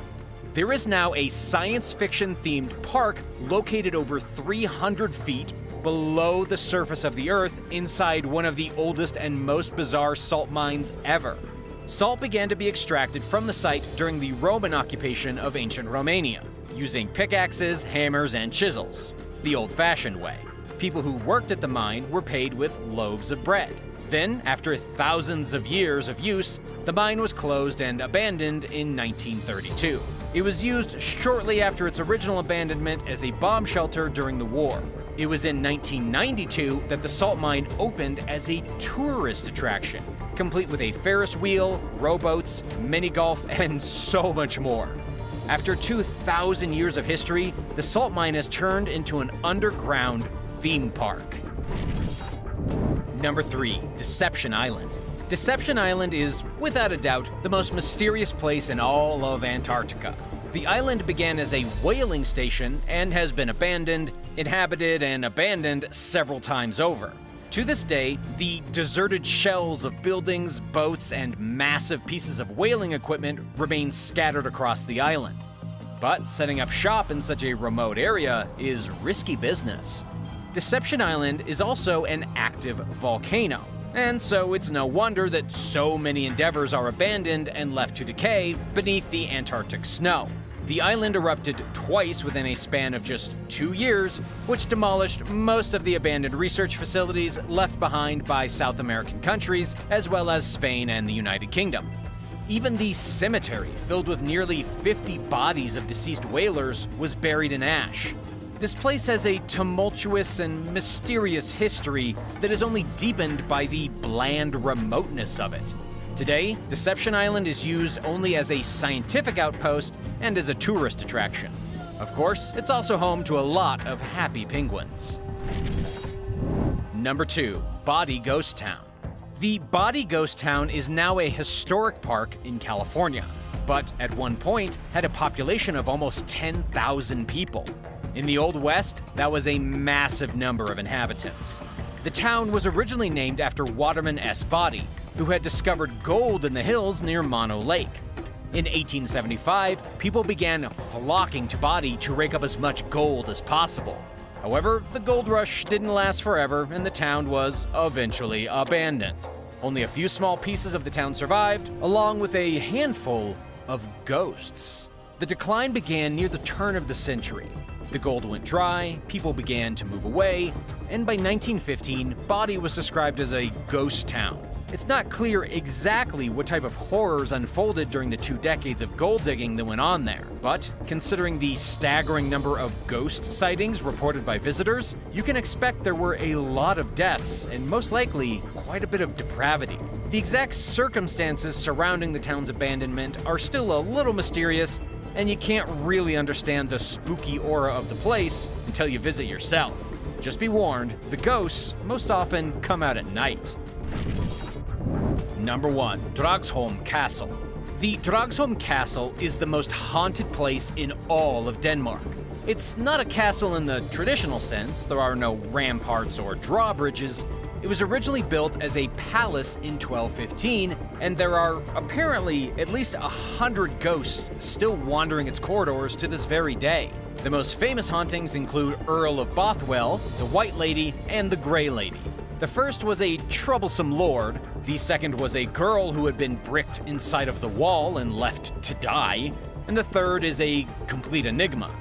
There is now a science fiction themed park located over 300 feet below the surface of the Earth inside one of the oldest and most bizarre salt mines ever. Salt began to be extracted from the site during the Roman occupation of ancient Romania, using pickaxes, hammers, and chisels, the old-fashioned way. People who worked at the mine were paid with loaves of bread. Then, after thousands of years of use, the mine was closed and abandoned in 1932. It was used shortly after its original abandonment as a bomb shelter during the war. It was in 1992 that the salt mine opened as a tourist attraction, complete with a Ferris wheel, rowboats, mini golf, and so much more. After 2,000 years of history, the salt mine has turned into an underground theme park. Number 3. Deception Island. Deception Island is, without a doubt, the most mysterious place in all of Antarctica. The island began as a whaling station and has been abandoned, inhabited, and abandoned several times over. To this day, the deserted shells of buildings, boats, and massive pieces of whaling equipment remain scattered across the island. But setting up shop in such a remote area is risky business. Deception Island is also an active volcano, and so it's no wonder that so many endeavors are abandoned and left to decay beneath the Antarctic snow. The island erupted twice within a span of just 2 years, which demolished most of the abandoned research facilities left behind by South American countries, as well as Spain and the United Kingdom. Even the cemetery, filled with nearly 50 bodies of deceased whalers, was buried in ash. This place has a tumultuous and mysterious history that is only deepened by the bland remoteness of it. Today, Deception Island is used only as a scientific outpost and as a tourist attraction. Of course, it's also home to a lot of happy penguins. Number 2. Body Ghost Town. The Body Ghost Town is now a historic park in California, but at one point had a population of almost 10,000 people. In the Old West, that was a massive number of inhabitants. The town was originally named after Waterman S. Body, who had discovered gold in the hills near Mono Lake. In 1875, people began flocking to Body to rake up as much gold as possible. However, the gold rush didn't last forever, and the town was eventually abandoned. Only a few small pieces of the town survived, along with a handful of ghosts. The decline began near the turn of the century. The gold went dry, people began to move away, and by 1915, Body was described as a ghost town. It's not clear exactly what type of horrors unfolded during the 2 decades of gold digging that went on there, but considering the staggering number of ghost sightings reported by visitors, you can expect there were a lot of deaths and most likely quite a bit of depravity. The exact circumstances surrounding the town's abandonment are still a little mysterious, and you can't really understand the spooky aura of the place until you visit yourself. Just be warned, the ghosts most often come out at night. Number 1. Dragsholm Castle. The Dragsholm Castle is the most haunted place in all of Denmark. It's not a castle in the traditional sense, there are no ramparts or drawbridges. It was originally built as a palace in 1215, and there are apparently at least 100 ghosts still wandering its corridors to this very day. The most famous hauntings include Earl of Bothwell, the White Lady, and the Grey Lady. The first was a troublesome lord, the second was a girl who had been bricked inside of the wall and left to die, and the third is a complete enigma.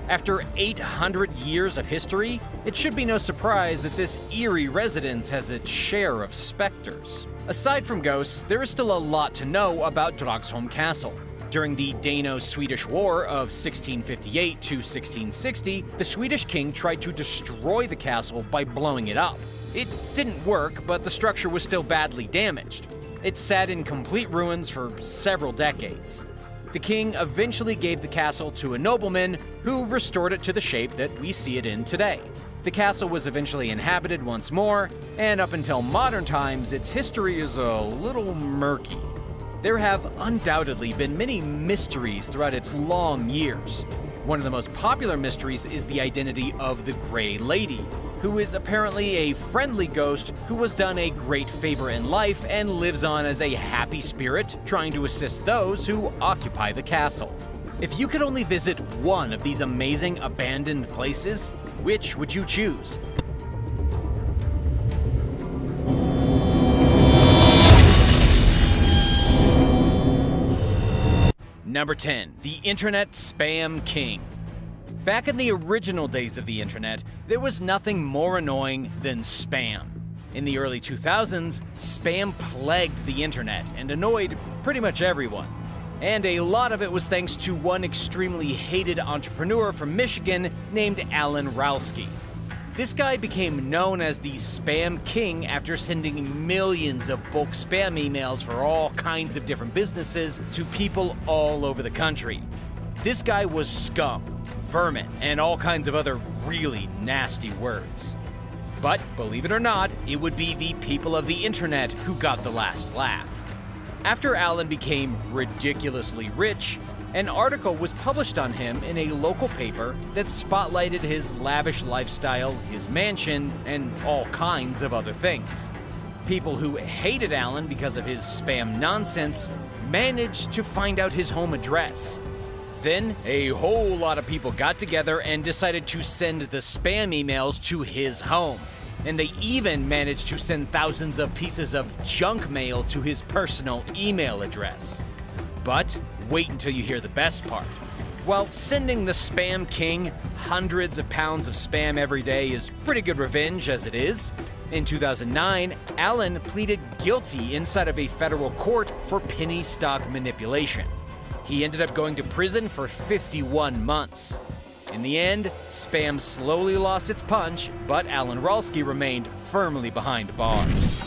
After 800 years of history, it should be no surprise that this eerie residence has its share of specters. Aside from ghosts, there is still a lot to know about Dragsholm Castle. During the Dano-Swedish War of 1658 to 1660, the Swedish king tried to destroy the castle by blowing it up. It didn't work, but the structure was still badly damaged. It sat in complete ruins for several decades. The king eventually gave the castle to a nobleman who restored it to the shape that we see it in today. The castle was eventually inhabited once more, and up until modern times, its history is a little murky. There have undoubtedly been many mysteries throughout its long years. One of the most popular mysteries is the identity of the Grey Lady, who is apparently a friendly ghost who was done a great favor in life and lives on as a happy spirit trying to assist those who occupy the castle. If you could only visit one of these amazing abandoned places, which would you choose? Number 10. The Internet Spam King. Back in the original days of the internet, there was nothing more annoying than spam. In the early 2000s, spam plagued the internet and annoyed pretty much everyone. And a lot of it was thanks to one extremely hated entrepreneur from Michigan named Alan Ralsky. This guy became known as the Spam King after sending millions of bulk spam emails for all kinds of different businesses to people all over the country. This guy was scum, vermin, and all kinds of other really nasty words. But believe it or not, it would be the people of the internet who got the last laugh. After Alan became ridiculously rich, an article was published on him in a local paper that spotlighted his lavish lifestyle, his mansion, and all kinds of other things. People who hated Alan because of his spam nonsense managed to find out his home address. Then, a whole lot of people got together and decided to send the spam emails to his home. And they even managed to send thousands of pieces of junk mail to his personal email address. But wait until you hear the best part. While sending the Spam King hundreds of pounds of spam every day is pretty good revenge as it is, in 2009, Alan pleaded guilty inside of a federal court for penny stock manipulation. He ended up going to prison for 51 months. In the end, spam slowly lost its punch, but Alan Ralsky remained firmly behind bars.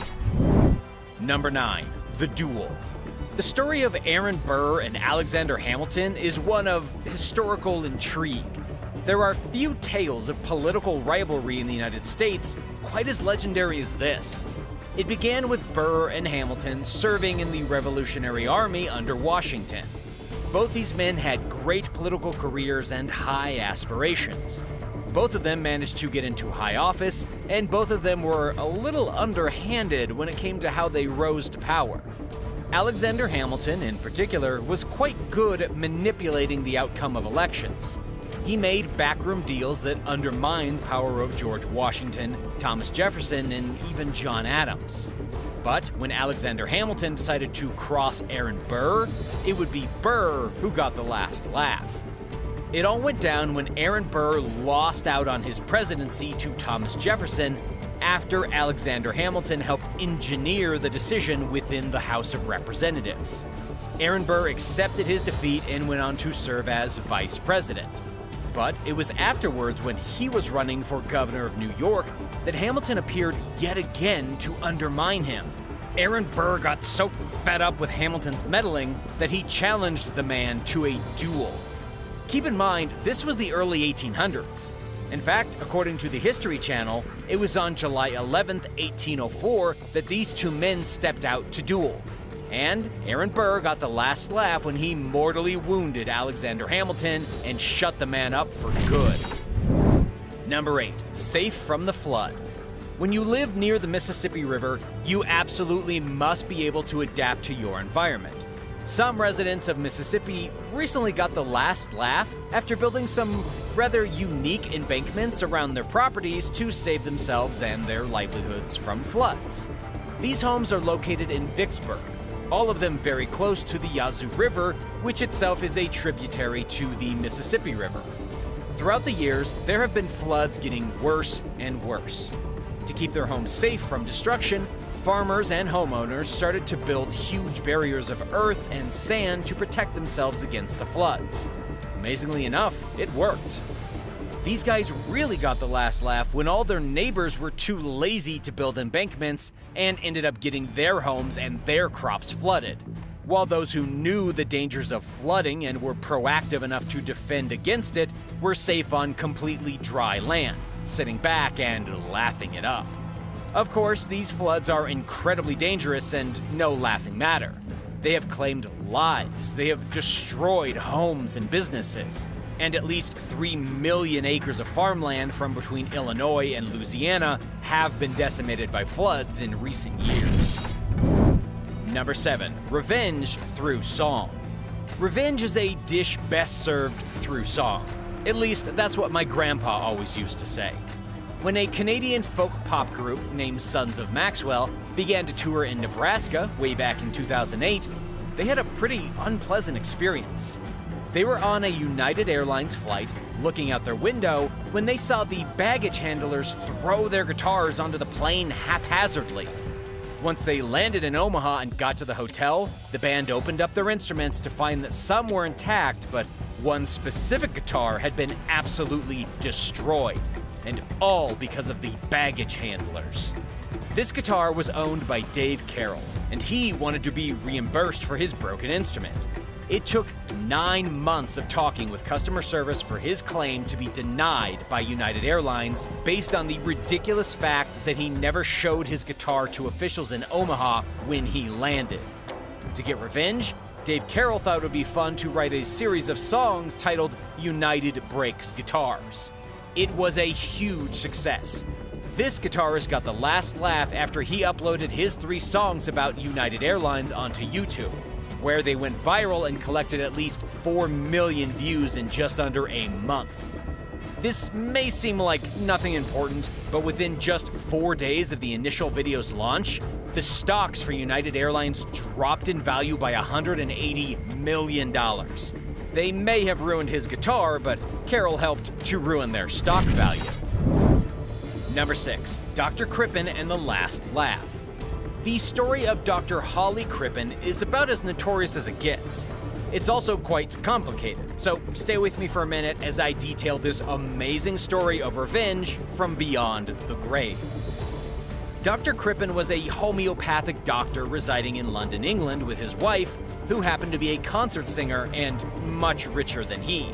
Number 9. The Duel. The story of Aaron Burr and Alexander Hamilton is one of historical intrigue. There are few tales of political rivalry in the United States quite as legendary as this. It began with Burr and Hamilton serving in the Revolutionary Army under Washington. Both these men had great political careers and high aspirations. Both of them managed to get into high office, and both of them were a little underhanded when it came to how they rose to power. Alexander Hamilton, in particular, was quite good at manipulating the outcome of elections. He made backroom deals that undermined the power of George Washington, Thomas Jefferson, and even John Adams. But when Alexander Hamilton decided to cross Aaron Burr, it would be Burr who got the last laugh. It all went down when Aaron Burr lost out on his presidency to Thomas Jefferson after Alexander Hamilton helped engineer the decision within the House of Representatives. Aaron Burr accepted his defeat and went on to serve as vice president. But it was afterwards, when he was running for governor of New York, that Hamilton appeared yet again to undermine him. Aaron Burr got so fed up with Hamilton's meddling that he challenged the man to a duel. Keep in mind, this was the early 1800s. In fact, according to the History Channel, it was on July 11th, 1804, that these two men stepped out to duel. And Aaron Burr got the last laugh when he mortally wounded Alexander Hamilton and shut the man up for good. Number 8. Safe from the flood. When you live near the Mississippi River, you absolutely must be able to adapt to your environment. Some residents of Mississippi recently got the last laugh after building some rather unique embankments around their properties to save themselves and their livelihoods from floods. These homes are located in Vicksburg, all of them very close to the Yazoo River, which itself is a tributary to the Mississippi River. Throughout the years, there have been floods getting worse and worse. To keep their homes safe from destruction, farmers and homeowners started to build huge barriers of earth and sand to protect themselves against the floods. Amazingly enough, it worked. These guys really got the last laugh when all their neighbors were too lazy to build embankments and ended up getting their homes and their crops flooded, while those who knew the dangers of flooding and were proactive enough to defend against it were safe on completely dry land, sitting back and laughing it up. Of course, these floods are incredibly dangerous and no laughing matter. They have claimed lives, they have destroyed homes and businesses, and at least 3 million acres of farmland from between Illinois and Louisiana have been decimated by floods in recent years. Number 7. Revenge through song. Revenge is a dish best served through song. At least, that's what my grandpa always used to say. When a Canadian folk pop group named Sons of Maxwell began to tour in Nebraska way back in 2008, they had a pretty unpleasant experience. They were on a United Airlines flight, looking out their window, when they saw the baggage handlers throw their guitars onto the plane haphazardly. Once they landed in Omaha and got to the hotel, the band opened up their instruments to find that some were intact, but one specific guitar had been absolutely destroyed. And all because of the baggage handlers. This guitar was owned by Dave Carroll, and he wanted to be reimbursed for his broken instrument. It took 9 months of talking with customer service for his claim to be denied by United Airlines based on the ridiculous fact that he never showed his guitar to officials in Omaha when he landed. To get revenge, Dave Carroll thought it would be fun to write a series of songs titled United Breaks Guitars. It was a huge success. This guitarist got the last laugh after he uploaded his 3 songs about United Airlines onto YouTube, where they went viral and collected at least 4 million views in just under a month. This may seem like nothing important, but within just 4 days of the initial video's launch, the stocks for United Airlines dropped in value by $180 million. They may have ruined his guitar, but Carroll helped to ruin their stock value. Number 6. Dr. Crippen and the Last Laugh. The story of Dr. Holly Crippen is about as notorious as it gets. It's also quite complicated, so stay with me for a minute as I detail this amazing story of revenge from beyond the grave. Dr. Crippen was a homeopathic doctor residing in London, England with his wife, who happened to be a concert singer and much richer than he.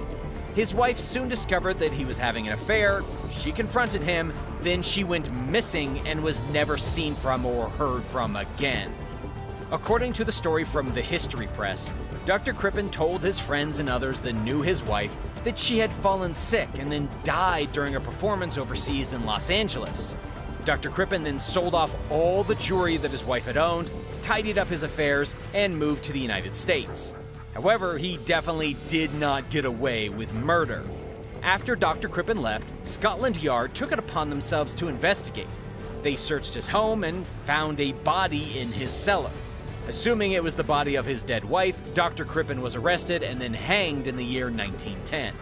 His wife soon discovered that he was having an affair, she confronted him, then she went missing and was never seen from or heard from again. According to the story from the History Press, Dr. Crippen told his friends and others that knew his wife that she had fallen sick and then died during a performance overseas in Los Angeles. Dr. Crippen then sold off all the jewelry that his wife had owned, tidied up his affairs, and moved to the United States. However, he definitely did not get away with murder. After Dr. Crippen left, Scotland Yard took it upon themselves to investigate. They searched his home and found a body in his cellar. Assuming it was the body of his dead wife, Dr. Crippen was arrested and then hanged in the year 1910.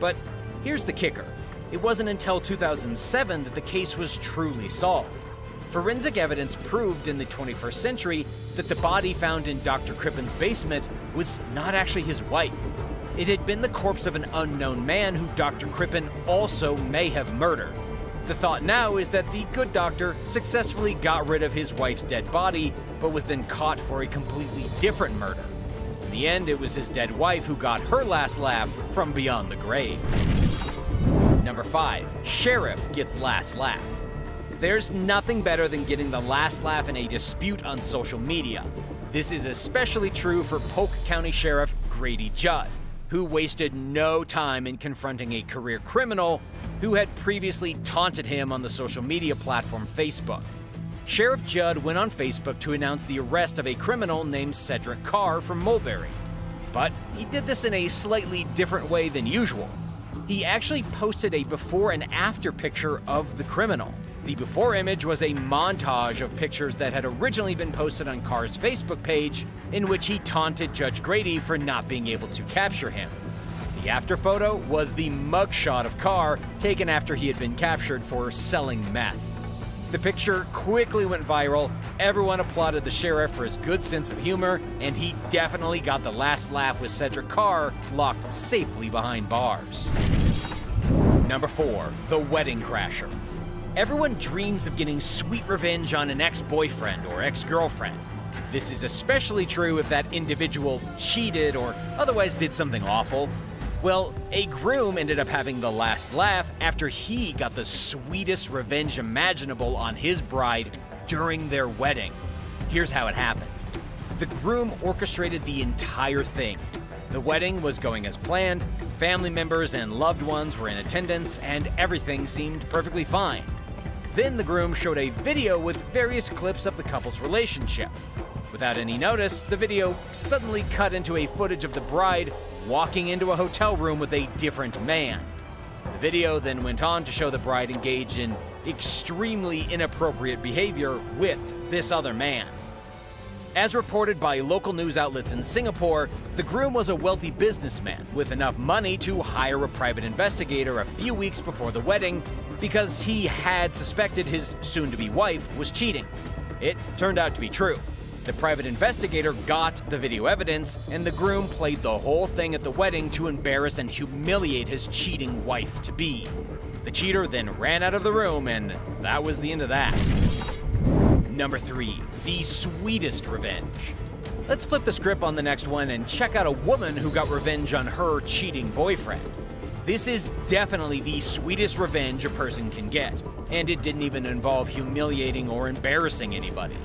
But here's the kicker. It wasn't until 2007 that the case was truly solved. Forensic evidence proved in the 21st century that the body found in Dr. Crippen's basement was not actually his wife. It had been the corpse of an unknown man who Dr. Crippen also may have murdered. The thought now is that the good doctor successfully got rid of his wife's dead body, but was then caught for a completely different murder. In the end, it was his dead wife who got her last laugh from beyond the grave. Number 5. Sheriff gets last laugh. There's nothing better than getting the last laugh in a dispute on social media. This is especially true for Polk County Sheriff Grady Judd, who wasted no time in confronting a career criminal who had previously taunted him on the social media platform Facebook. Sheriff Judd went on Facebook to announce the arrest of a criminal named Cedric Carr from Mulberry. But he did this in a slightly different way than usual. He actually posted a before and after picture of the criminal. The before image was a montage of pictures that had originally been posted on Carr's Facebook page, in which he taunted Judge Grady for not being able to capture him. The after photo was the mugshot of Carr, taken after he had been captured for selling meth. The picture quickly went viral, everyone applauded the sheriff for his good sense of humor, and he definitely got the last laugh with Cedric Carr locked safely behind bars. Number 4. The Wedding Crasher. Everyone dreams of getting sweet revenge on an ex-boyfriend or ex-girlfriend. This is especially true if that individual cheated or otherwise did something awful. Well, a groom ended up having the last laugh after he got the sweetest revenge imaginable on his bride during their wedding. Here's how it happened. The groom orchestrated the entire thing. The wedding was going as planned, family members and loved ones were in attendance, and everything seemed perfectly fine. Then the groom showed a video with various clips of the couple's relationship. Without any notice, the video suddenly cut into a footage of the bride walking into a hotel room with a different man. The video then went on to show the bride engaged in extremely inappropriate behavior with this other man. As reported by local news outlets in Singapore, the groom was a wealthy businessman with enough money to hire a private investigator a few weeks before the wedding because he had suspected his soon-to-be wife was cheating. It turned out to be true. The private investigator got the video evidence, and the groom played the whole thing at the wedding to embarrass and humiliate his cheating wife-to-be. The cheater then ran out of the room, and that was the end of that. Number 3. The sweetest revenge. Let's flip the script on the next one and check out a woman who got revenge on her cheating boyfriend. This is definitely the sweetest revenge a person can get, and it didn't even involve humiliating or embarrassing anybody.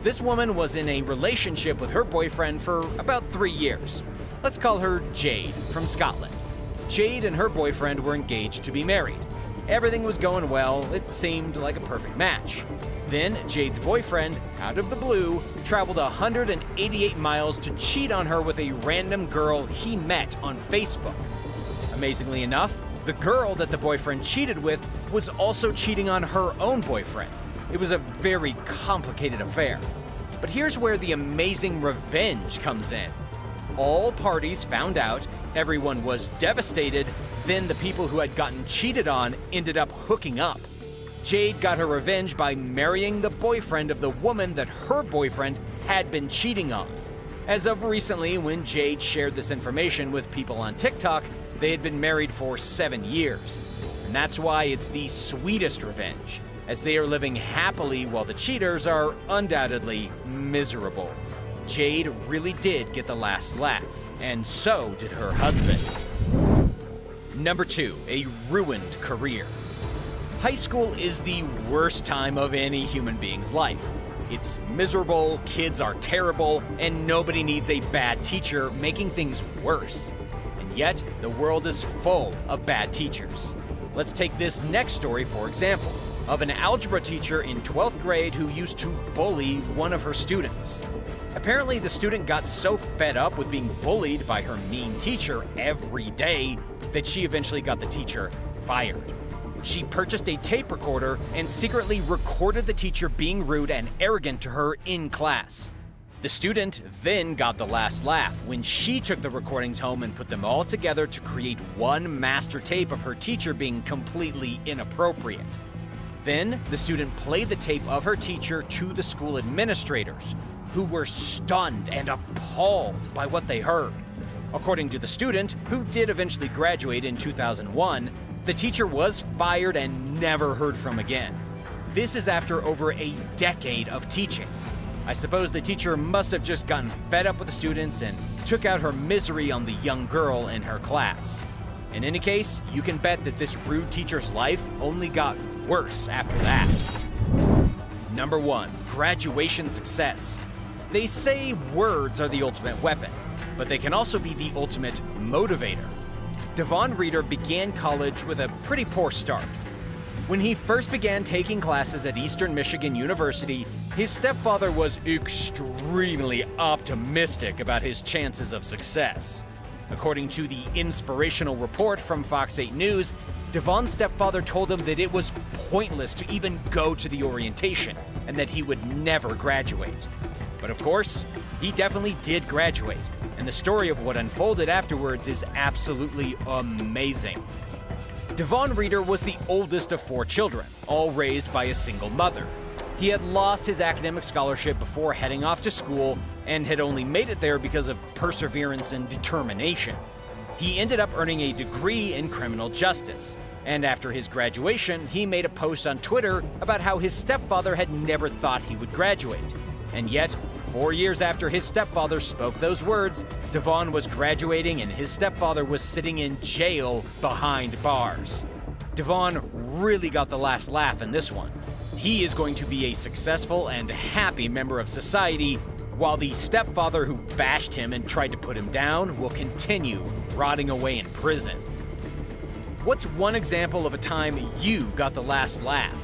This woman was in a relationship with her boyfriend for about 3 years. Let's call her Jade from Scotland. Jade and her boyfriend were engaged to be married. Everything was going well, it seemed like a perfect match. Then Jade's boyfriend, out of the blue, traveled 188 miles to cheat on her with a random girl he met on Facebook. Amazingly enough, the girl that the boyfriend cheated with was also cheating on her own boyfriend. It was a very complicated affair. But here's where the amazing revenge comes in. All parties found out, everyone was devastated, then the people who had gotten cheated on ended up hooking up. Jade got her revenge by marrying the boyfriend of the woman that her boyfriend had been cheating on. As of recently, when Jade shared this information with people on TikTok, they had been married for 7 years. And that's why it's the sweetest revenge, as they are living happily while the cheaters are undoubtedly miserable. Jade really did get the last laugh, and so did her husband. Number 2, a ruined career. High school is the worst time of any human being's life. It's miserable, kids are terrible, and nobody needs a bad teacher making things worse. And yet, the world is full of bad teachers. Let's take this next story for example, of an algebra teacher in 12th grade who used to bully one of her students. Apparently, the student got so fed up with being bullied by her mean teacher every day that she eventually got the teacher fired. She purchased a tape recorder and secretly recorded the teacher being rude and arrogant to her in class. The student then got the last laugh when she took the recordings home and put them all together to create one master tape of her teacher being completely inappropriate. Then, the student played the tape of her teacher to the school administrators, who were stunned and appalled by what they heard. According to the student, who did eventually graduate in 2001, the teacher was fired and never heard from again. This is after over a decade of teaching. I suppose the teacher must have just gotten fed up with the students and took out her misery on the young girl in her class. In any case, you can bet that this rude teacher's life only got worse after that. Number 1, graduation success. They say words are the ultimate weapon, but they can also be the ultimate motivator. Devon Reeder began college with a pretty poor start. When he first began taking classes at Eastern Michigan University, his stepfather was extremely optimistic about his chances of success. According to the inspirational report from Fox 8 News, Devon's stepfather told him that it was pointless to even go to the orientation and that he would never graduate. But of course, he definitely did graduate, and the story of what unfolded afterwards is absolutely amazing. Devon Reeder was the oldest of 4 children, all raised by a single mother. He had lost his academic scholarship before heading off to school and had only made it there because of perseverance and determination. He ended up earning a degree in criminal justice, and after his graduation, he made a post on Twitter about how his stepfather had never thought he would graduate. And yet, 4 years after his stepfather spoke those words, Devon was graduating and his stepfather was sitting in jail behind bars. Devon really got the last laugh in this one. He is going to be a successful and happy member of society, while the stepfather who bashed him and tried to put him down will continue rotting away in prison. What's one example of a time you got the last laugh?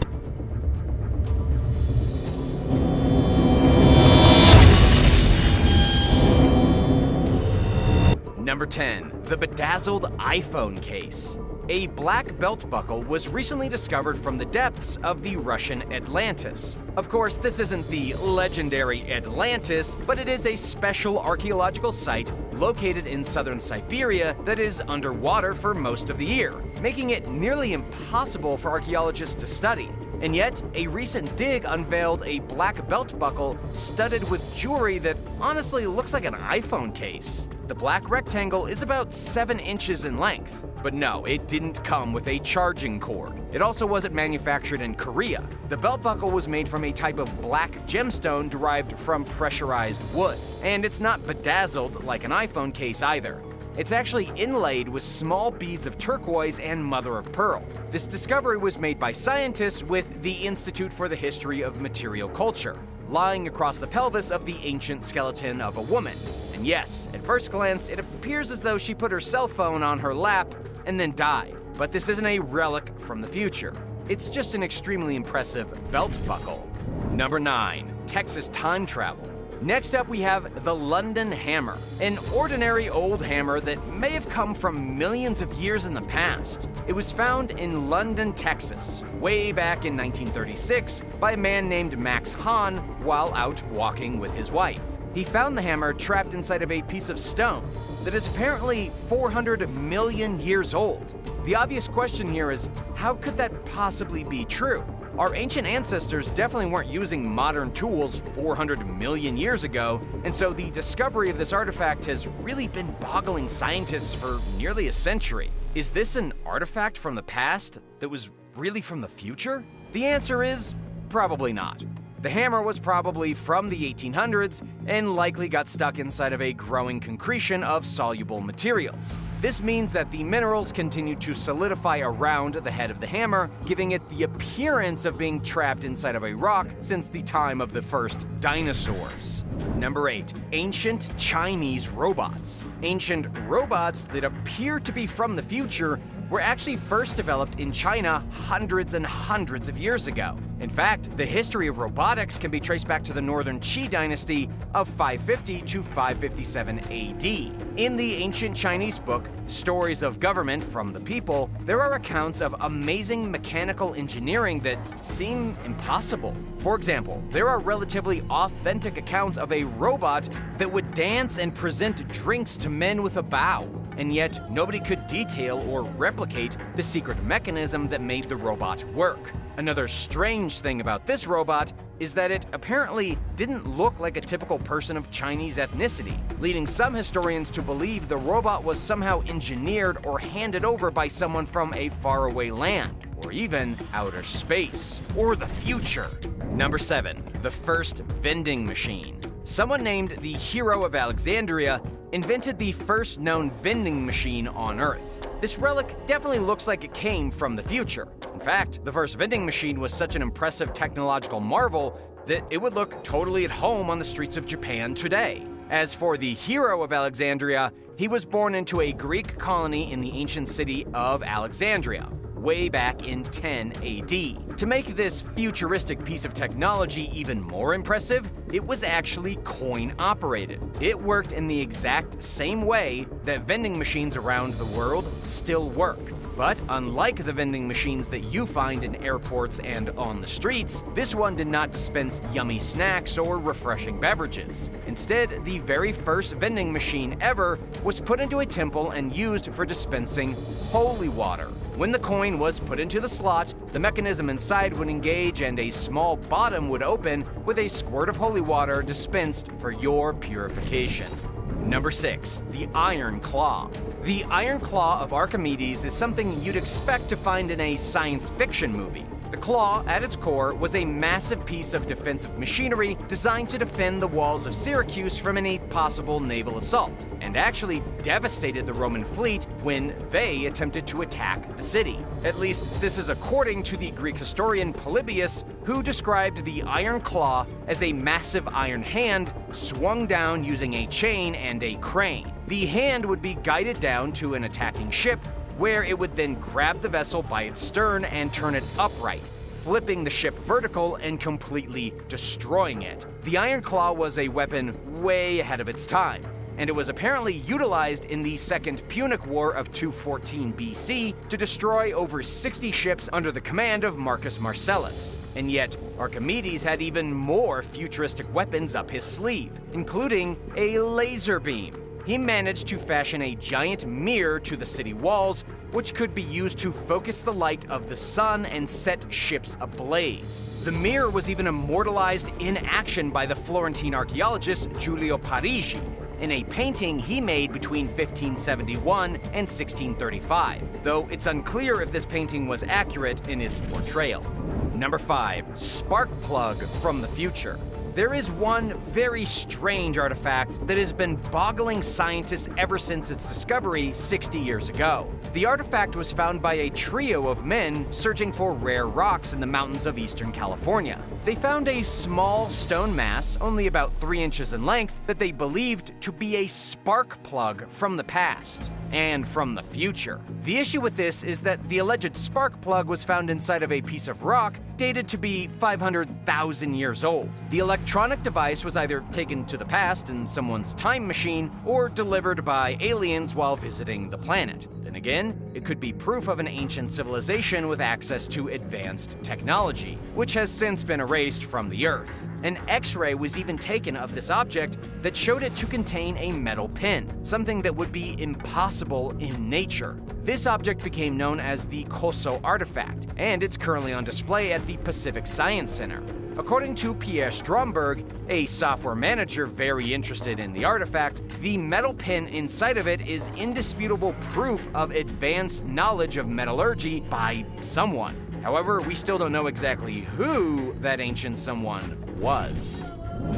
Number 10, the bedazzled iPhone case. A black belt buckle was recently discovered from the depths of the Russian Atlantis. Of course, this isn't the legendary Atlantis, but it is a special archaeological site located in southern Siberia that is underwater for most of the year, making it nearly impossible for archaeologists to study. And yet, a recent dig unveiled a black belt buckle studded with jewelry that honestly looks like an iPhone case. The black rectangle is about 7 inches in length. But no, it didn't come with a charging cord. It also wasn't manufactured in Korea. The belt buckle was made from a type of black gemstone derived from pressurized wood. And it's not bedazzled like an iPhone case either. It's actually inlaid with small beads of turquoise and mother of pearl. This discovery was made by scientists with the Institute for the History of Material Culture, lying across the pelvis of the ancient skeleton of a woman. And yes, at first glance, it appears as though she put her cell phone on her lap and then died. But this isn't a relic from the future. It's just an extremely impressive belt buckle. Number 9, Texas time travel. Next up, we have the London Hammer, an ordinary old hammer that may have come from millions of years in the past. It was found in London, Texas, way back in 1936 by a man named Max Hahn while out walking with his wife. He found the hammer trapped inside of a piece of stone that is apparently 400 million years old. The obvious question here is, how could that possibly be true? Our ancient ancestors definitely weren't using modern tools 400 million years ago, and so the discovery of this artifact has really been boggling scientists for nearly a century. Is this an artifact from the past that was really from the future? The answer is probably not. The hammer was probably from the 1800s and likely got stuck inside of a growing concretion of soluble materials. This means that the minerals continue to solidify around the head of the hammer, giving it the appearance of being trapped inside of a rock since the time of the first dinosaurs. Number 8, ancient Chinese robots. Ancient robots that appear to be from the future were actually first developed in China hundreds and hundreds of years ago. In fact, the history of robotics can be traced back to the Northern Qi dynasty of 550 to 557 AD. In the ancient Chinese book, Stories of Government from the People, there are accounts of amazing mechanical engineering that seem impossible. For example, there are relatively authentic accounts of a robot that would dance and present drinks to men with a bow, and yet nobody could detail or replicate the secret mechanism that made the robot work. Another strange thing about this robot is that it apparently didn't look like a typical person of Chinese ethnicity, leading some historians to believe the robot was somehow engineered or handed over by someone from a faraway land, or even outer space, or the future. Number 7. The first vending machine. Someone named the Hero of Alexandria invented the first known vending machine on Earth. This relic definitely looks like it came from the future. In fact, the first vending machine was such an impressive technological marvel that it would look totally at home on the streets of Japan today. As for the Hero of Alexandria, he was born into a Greek colony in the ancient city of Alexandria, way back in 10 AD. To make this futuristic piece of technology even more impressive, it was actually coin-operated. It worked in the exact same way that vending machines around the world still work. But unlike the vending machines that you find in airports and on the streets, this one did not dispense yummy snacks or refreshing beverages. Instead, the very first vending machine ever was put into a temple and used for dispensing holy water. When the coin was put into the slot, the mechanism inside would engage and a small bottom would open with a squirt of holy water dispensed for your purification. Number 6. The Iron Claw. The Iron Claw of Archimedes is something you'd expect to find in a science fiction movie. The claw, at its core, was a massive piece of defensive machinery designed to defend the walls of Syracuse from any possible naval assault, and actually devastated the Roman fleet when they attempted to attack the city. At least, this is according to the Greek historian Polybius, who described the Iron Claw as a massive iron hand swung down using a chain and a crane. The hand would be guided down to an attacking ship, where it would then grab the vessel by its stern and turn it upright, flipping the ship vertical and completely destroying it. The Iron Claw was a weapon way ahead of its time, and it was apparently utilized in the Second Punic War of 214 BC to destroy over 60 ships under the command of Marcus Marcellus. And yet, Archimedes had even more futuristic weapons up his sleeve, including a laser beam. He managed to fashion a giant mirror to the city walls, which could be used to focus the light of the sun and set ships ablaze. The mirror was even immortalized in action by the Florentine archaeologist Giulio Parigi in a painting he made between 1571 and 1635, though it's unclear if this painting was accurate in its portrayal. Number 5. Spark Plug from the Future. There is one very strange artifact that has been boggling scientists ever since its discovery 60 years ago. The artifact was found by a trio of men searching for rare rocks in the mountains of eastern California. They found a small stone mass, only about 3 inches in length, that they believed to be a spark plug from the past and from the future. The issue with this is that the alleged spark plug was found inside of a piece of rock dated to be 500,000 years old. The electronic device was either taken to the past in someone's time machine or delivered by aliens while visiting the planet. Then again, it could be proof of an ancient civilization with access to advanced technology, which has since been erased from the Earth. An X-ray was even taken of this object that showed it to contain a metal pin, something that would be impossible in nature. This object became known as the Koso artifact, and it's currently on display at the Pacific Science Center. According to Pierre Stromberg, a software manager very interested in the artifact, the metal pin inside of it is indisputable proof of advanced knowledge of metallurgy by someone. However, we still don't know exactly who that ancient someone was.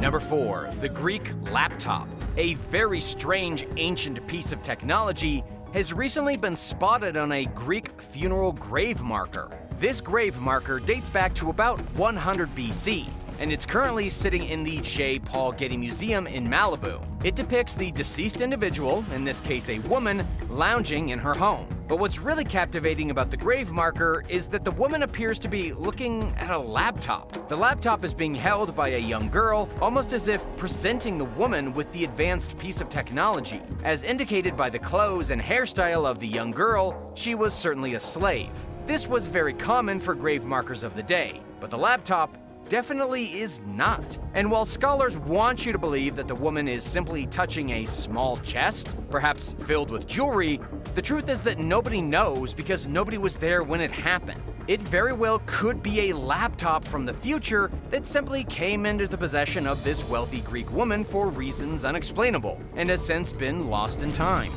Number 4. The Greek laptop. A very strange ancient piece of technology has recently been spotted on a Greek funeral grave marker. This grave marker dates back to about 100 BC, and it's currently sitting in the J. Paul Getty Museum in Malibu. It depicts the deceased individual, in this case a woman, lounging in her home. But what's really captivating about the grave marker is that the woman appears to be looking at a laptop. The laptop is being held by a young girl, almost as if presenting the woman with the advanced piece of technology. As indicated by the clothes and hairstyle of the young girl, she was certainly a slave. This was very common for grave markers of the day, but the laptop definitely is not. And while scholars want you to believe that the woman is simply touching a small chest, perhaps filled with jewelry, the truth is that nobody knows because nobody was there when it happened. It very well could be a laptop from the future that simply came into the possession of this wealthy Greek woman for reasons unexplainable, and has since been lost in time.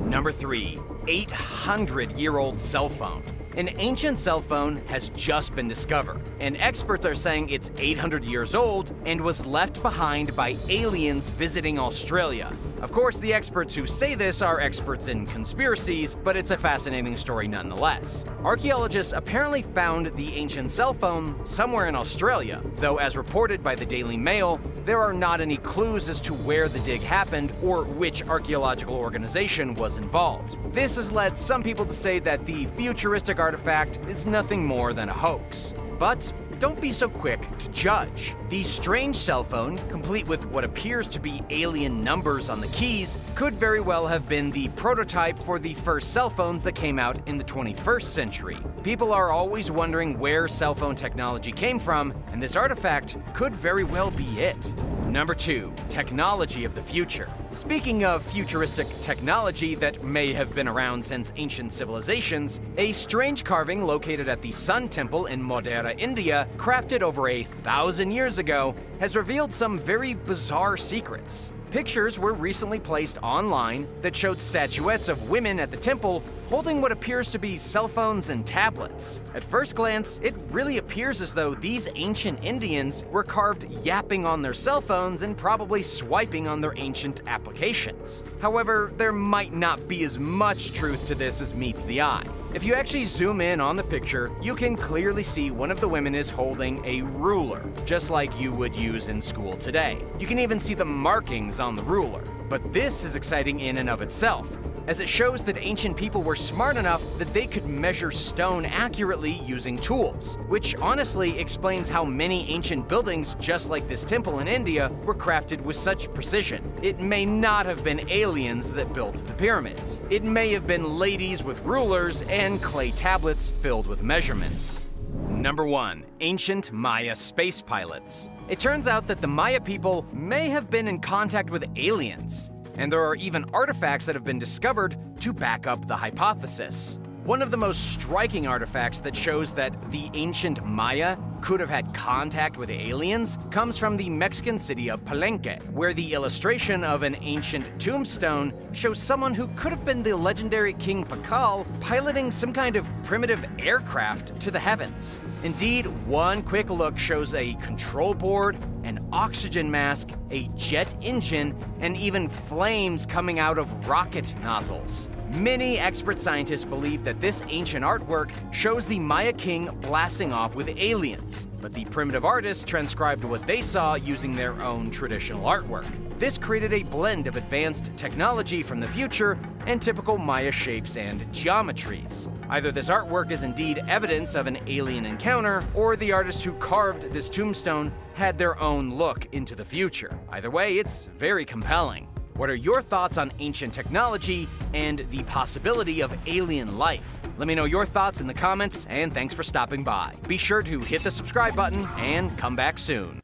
Number 3. 800-year-old cell phone. An ancient cell phone has just been discovered, and experts are saying it's 800 years old and was left behind by aliens visiting Australia. Of course, the experts who say this are experts in conspiracies, but it's a fascinating story nonetheless. Archaeologists apparently found the ancient cell phone somewhere in Australia, though as reported by the Daily Mail, there are not any clues as to where the dig happened or which archaeological organization was involved. This has led some people to say that the futuristic artifact is nothing more than a hoax. But don't be so quick to judge. The strange cell phone, complete with what appears to be alien numbers on the keys, could very well have been the prototype for the first cell phones that came out in the 21st century. People are always wondering where cell phone technology came from, and this artifact could very well be it. Number 2. Technology of the future. Speaking of futuristic technology that may have been around since ancient civilizations, a strange carving located at the Sun Temple in Madurai, India, crafted over 1,000 years ago, has revealed some very bizarre secrets. Pictures were recently placed online that showed statuettes of women at the temple holding what appears to be cell phones and tablets. At first glance, it really appears as though these ancient Indians were carved yapping on their cell phones and probably swiping on their ancient applications. However, there might not be as much truth to this as meets the eye. If you actually zoom in on the picture, you can clearly see one of the women is holding a ruler, just like you would use in school today. You can even see the markings on the ruler. But this is exciting in and of itself, as it shows that ancient people were smart enough that they could measure stone accurately using tools, which honestly explains how many ancient buildings just like this temple in India were crafted with such precision. It may not have been aliens that built the pyramids. It may have been ladies with rulers and clay tablets filled with measurements. Number 1. Ancient Maya space pilots. It turns out that the Maya people may have been in contact with aliens, and there are even artifacts that have been discovered to back up the hypothesis. One of the most striking artifacts that shows that the ancient Maya could have had contact with aliens comes from the Mexican city of Palenque, where the illustration of an ancient tombstone shows someone who could have been the legendary King Pakal piloting some kind of primitive aircraft to the heavens. Indeed, one quick look shows a control board, an oxygen mask, a jet engine, and even flames coming out of rocket nozzles. Many expert scientists believe that this ancient artwork shows the Maya king blasting off with aliens, but the primitive artists transcribed what they saw using their own traditional artwork. This created a blend of advanced technology from the future and typical Maya shapes and geometries. Either this artwork is indeed evidence of an alien encounter, or the artists who carved this tombstone had their own look into the future. Either way, it's very compelling. What are your thoughts on ancient technology and the possibility of alien life? Let me know your thoughts in the comments, and thanks for stopping by. Be sure to hit the subscribe button and come back soon.